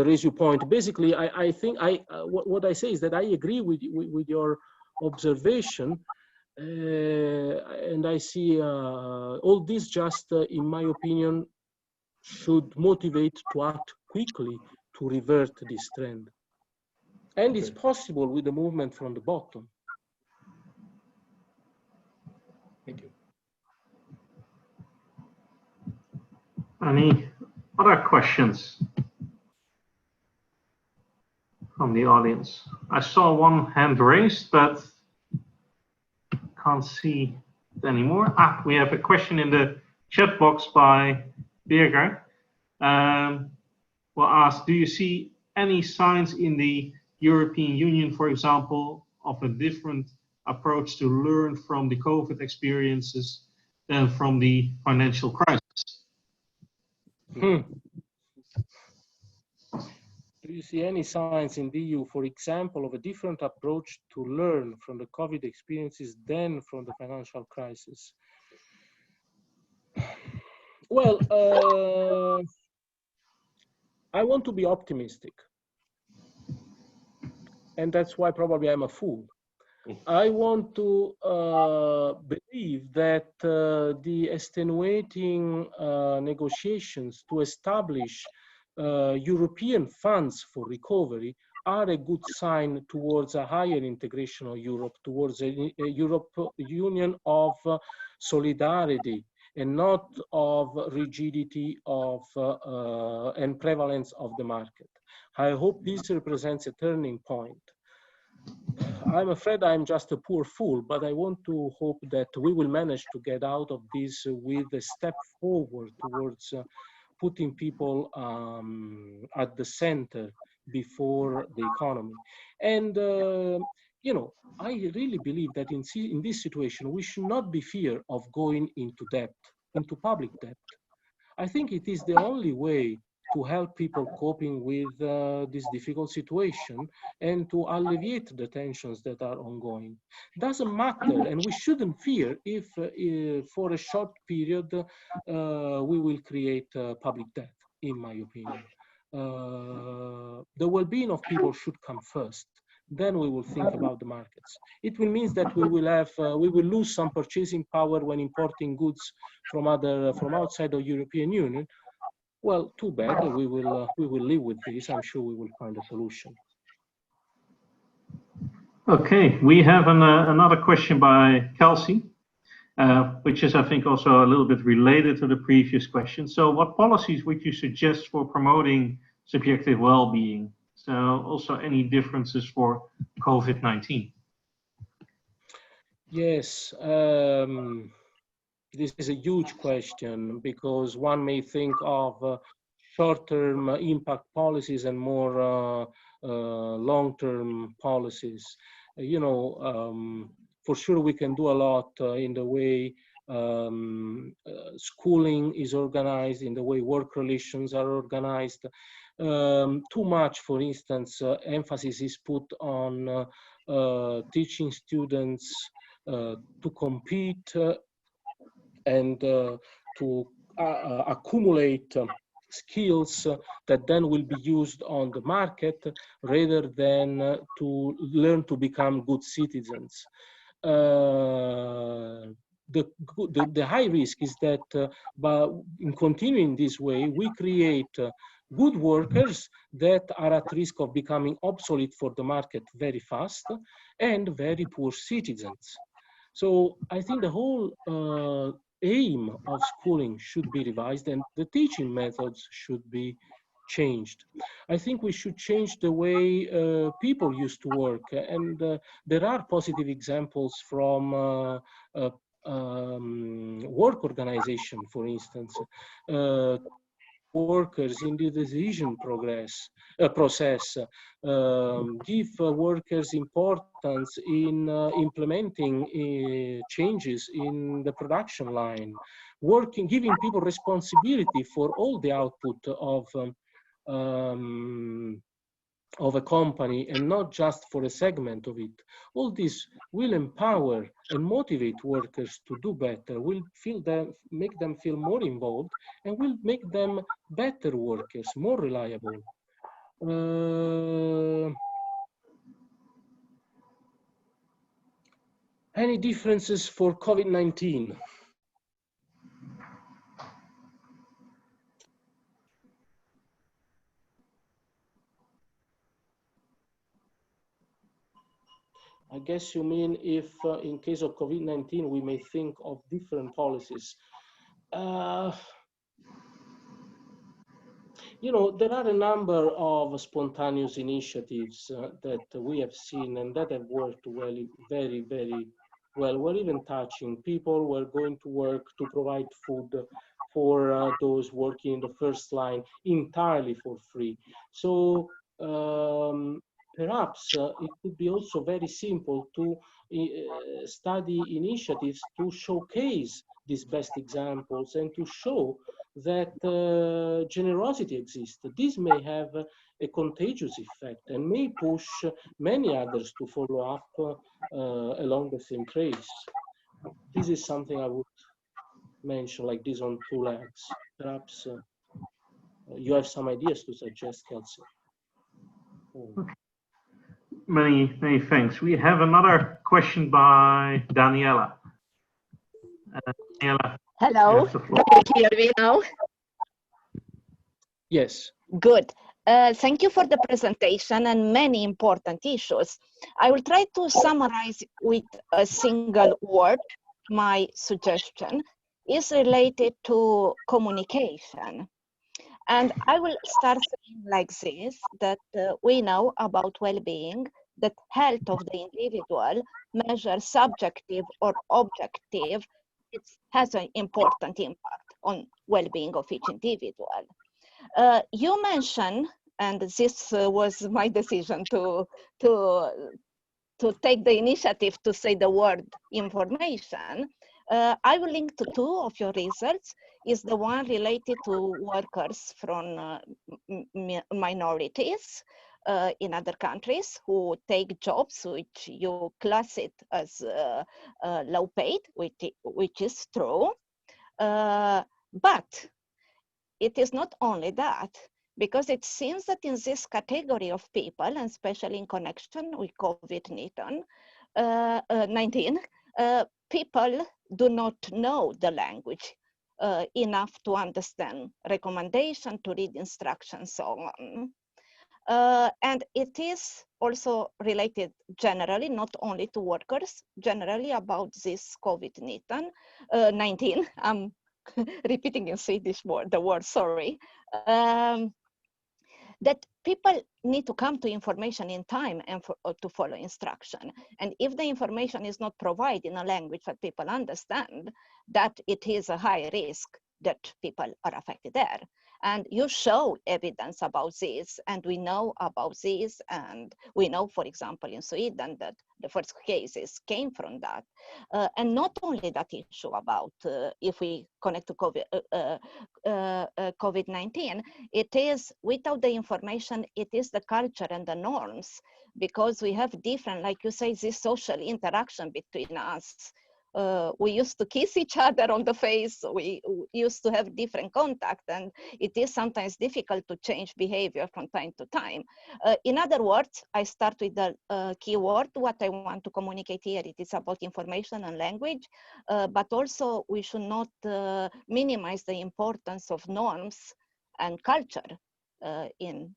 issue point. Basically, I think what I say is that I agree with your observation, and I see all this just, in my opinion, should motivate to act quickly to revert this trend. And it's possible with the movement from the bottom. Thank you. Any other questions from the audience? I saw one hand raised, but can't see it anymore. We have a question in the chat box by Birger. Will ask, do you see any signs in the European Union, for example, of a different approach to learn from the COVID experiences than from the financial crisis? Do you see any signs in the EU, for example, of a different approach to learn from the COVID experiences than from the financial crisis? Well, I want to be optimistic. And that's why probably I'm a fool. I want to believe that the extenuating negotiations to establish European funds for recovery are a good sign towards a higher integration of Europe, towards a Europe Union of solidarity and not of rigidity of and prevalence of the market. I hope this represents a turning point. I'm afraid I'm just a poor fool, but I want to hope that we will manage to get out of this with a step forward towards putting people at the center before the economy. And, you know, I really believe that in this situation, we should not be fear of going into debt, into public debt. I think it is the only way to help people coping with this difficult situation and to alleviate the tensions that are ongoing. Doesn't matter, and we shouldn't fear if for a short period we will create public debt, in my opinion. The well-being of people should come first. Then we will think about the markets. It will mean that we will lose some purchasing power when importing goods from outside the European Union. Well, too bad. We will live with this. I'm sure we will find a solution. Okay, we have another question by Kelsey, which is, I think, also a little bit related to the previous question. So what policies would you suggest for promoting subjective well-being? So also any differences for COVID-19? Yes, this is a huge question because one may think of short-term impact policies and more long-term policies. You know, for sure we can do a lot in the way schooling is organized, in the way work relations are organized. Too much, for instance, emphasis is put on teaching students to compete and to accumulate skills that then will be used on the market rather than to learn to become good citizens. The high risk is that by in continuing this way, we create good workers that are at risk of becoming obsolete for the market very fast and very poor citizens. So I think the whole aim of schooling should be revised and the teaching methods should be changed. I think we should change the way people used to work, and there are positive examples from work organization, for instance. Workers in the decision process, give workers importance in implementing changes in the production line, giving people responsibility for all the output of a company and not just for a segment of it. All this will empower and motivate workers to do better, will make them feel more involved, and will make them better workers, more reliable. Any differences for COVID-19? I guess you mean if in case of COVID-19, we may think of different policies. You know, there are a number of spontaneous initiatives that we have seen and that have worked well, very, very well. We're even touching. People were going to work to provide food for those working in the first line entirely for free. So perhaps it could be also very simple to study initiatives to showcase these best examples and to show that generosity exists. This may have a contagious effect and may push many others to follow up along the same trace. This is something I would mention like this on two legs. Perhaps you have some ideas to suggest, Kelsey. Okay. Many thanks. We have another question by Daniela. Daniela, Hello, you have the floor. can you hear me now? Yes. Good. Thank you for the presentation and many important issues. I will try to summarize with a single word. My suggestion is related to communication. And I will start saying like this, that we know about well-being, that health of the individual measures subjective or objective. It has an important impact on well-being of each individual. You mentioned, and this was my decision to take the initiative to say the word information. I will link to two of your results. Is the one related to workers from minorities in other countries who take jobs which you class it as low paid, which is true. But it is not only that, because it seems that in this category of people, and especially in connection with COVID-19, people do not know the language enough to understand recommendation, to read instructions, so on. And it is also related generally, not only to workers, generally about this COVID-19. I'm repeating in Swedish the word, sorry. That people need to come to information in time and to follow instruction. And if the information is not provided in a language that people understand, that it is a high risk that people are affected there. And you show evidence about this, and we know about this, and we know, for example, in Sweden, that the first cases came from that. And not only that issue about if we connect to COVID-19, it is without the information, it is the culture and the norms, because we have different, like you say, this social interaction between us. We used to kiss each other on the face. We used to have different contact, and it is sometimes difficult to change behavior from time to time. In other words, I start with the keyword. What I want to communicate here, it is about information and language, but also we should not minimize the importance of norms and culture in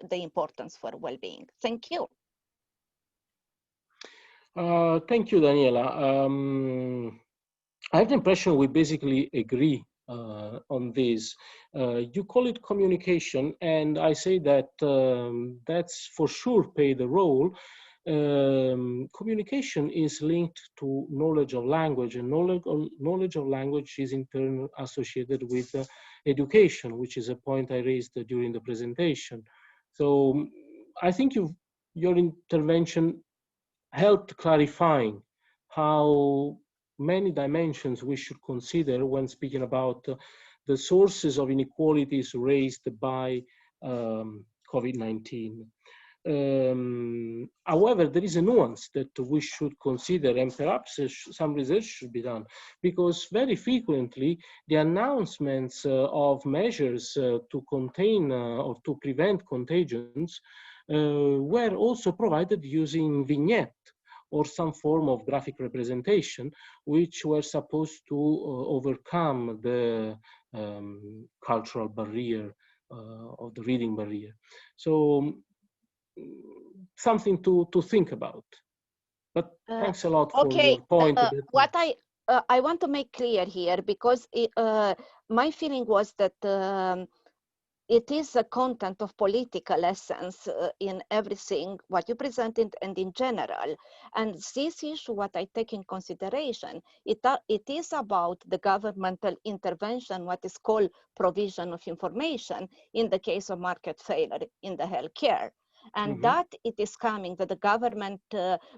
the importance for well-being. Thank you. Thank you, Daniela. I have the impression we basically agree on this. You call it communication, and I say that that's for sure played a role. Communication is linked to knowledge of language, and knowledge of language is in turn associated with education, which is a point I raised during the presentation. So I think your intervention helped clarifying how many dimensions we should consider when speaking about the sources of inequalities raised by COVID-19. However, there is a nuance that we should consider, and perhaps some research should be done, because very frequently the announcements of measures to contain or to prevent contagions were also provided using vignette or some form of graphic representation, which were supposed to overcome the cultural barrier of the reading barrier. So something to think about. But thanks a lot for your point. What I want to make clear here, because my feeling was that it is a content of political essence in everything what you presented and in general. And this issue, what I take in consideration, it is about the governmental intervention, what is called provision of information in the case of market failure in the healthcare. And that it is coming that the government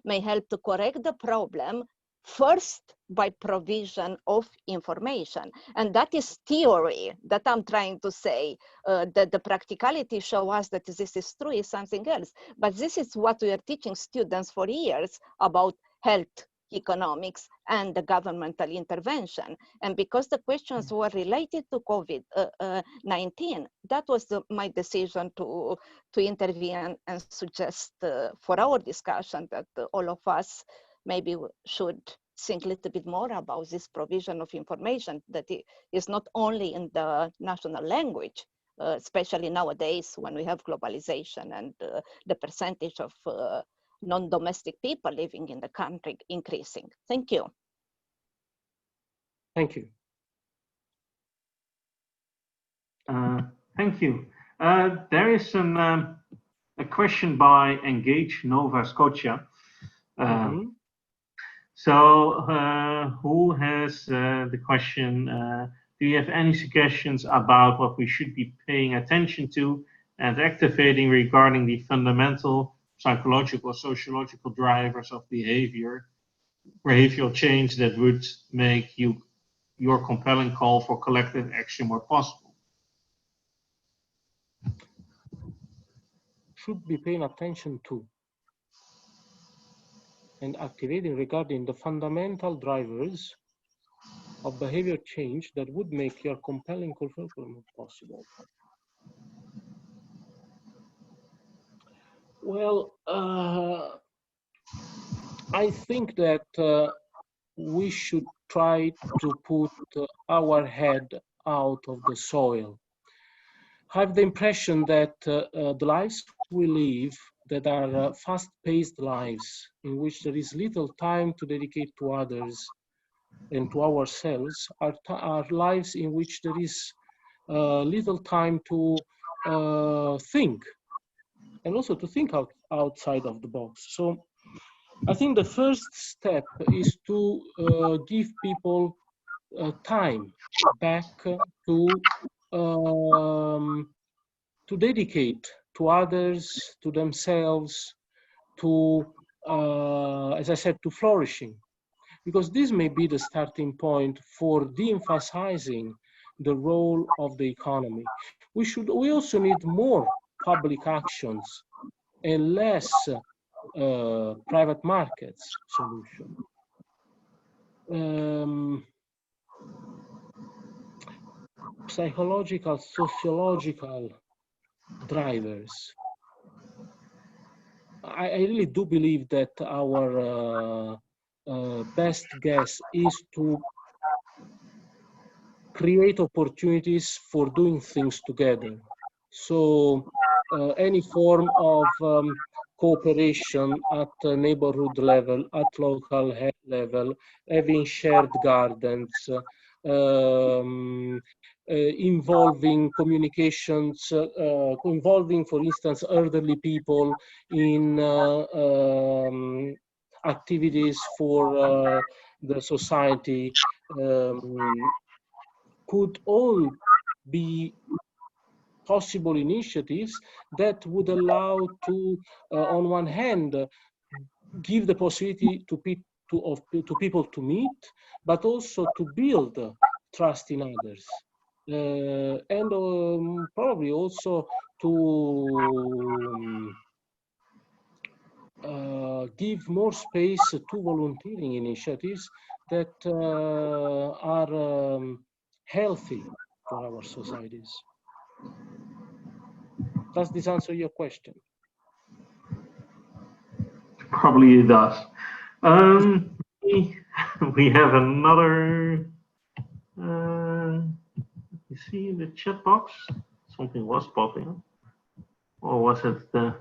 may help to correct the problem first by provision of information. And that is theory that I'm trying to say, that the practicality show us that this is true is something else. But this is what we are teaching students for years about health economics and the governmental intervention. And because the questions were related to COVID-19, that was my decision to intervene and suggest for our discussion that all of us maybe should think a little bit more about this provision of information that is not only in the national language, especially nowadays when we have globalization and the percentage of non-domestic people living in the country increasing. Thank you. Thank you. Thank you. There is a question by Engage Nova Scotia. So who has the question, do you have any suggestions about what we should be paying attention to and activating regarding the fundamental psychological, sociological drivers of behavioral change that would make your compelling call for collective action more possible? Should be paying attention to and activating regarding the fundamental drivers of behavior change that would make your compelling call for action possible. Well, I think that we should try to put our head out of the soil. I have the impression that the lives we live that are fast-paced lives in which there is little time to dedicate to others and to ourselves are lives in which there is little time to think and also to think outside of the box. So I think the first step is to give people time back to dedicate to others, to themselves, to, as I said, to flourishing. Because this may be the starting point for de-emphasizing the role of the economy. We also need more public actions and less private markets solution. Psychological, sociological drivers. I really do believe that our best guess is to create opportunities for doing things together. So any form of cooperation at neighborhood level, at local health level, having shared gardens, involving communications, involving, for instance, elderly people in activities for the society, could all be possible initiatives that would allow to, on one hand, give the possibility to people to meet, but also to build trust in others, and probably also to give more space to volunteering initiatives that are healthy for our societies. Does this answer your question? Probably it does. We have another. You see in the chat box, something was popping up, or was it the?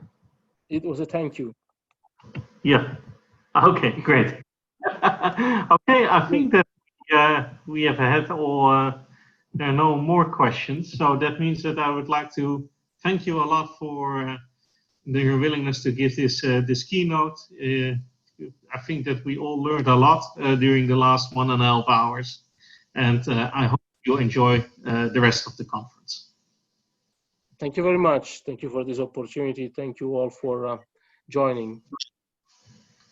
It was a thank you. Yeah. Okay, great. Okay, I think that we have had all. There are no more questions, so that means that I would like to thank you a lot for your willingness to give this keynote. I think that we all learned a lot during the last 1.5 hours, and I hope you enjoy the rest of the conference. Thank you very much. Thank you for this opportunity. Thank you all for joining.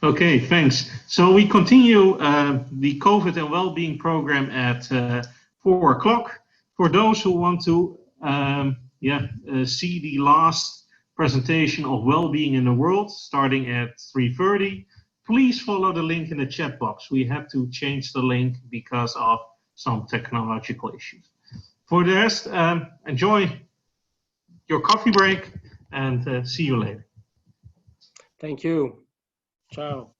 Okay, thanks. So we continue the COVID and Wellbeing program at 4 o'clock. For those who want to see the last presentation of Wellbeing in the World, starting at 3:30, please follow the link in the chat box. We had to change the link because of some technological issues. For the rest, enjoy your coffee break and see you later. Thank you. Ciao.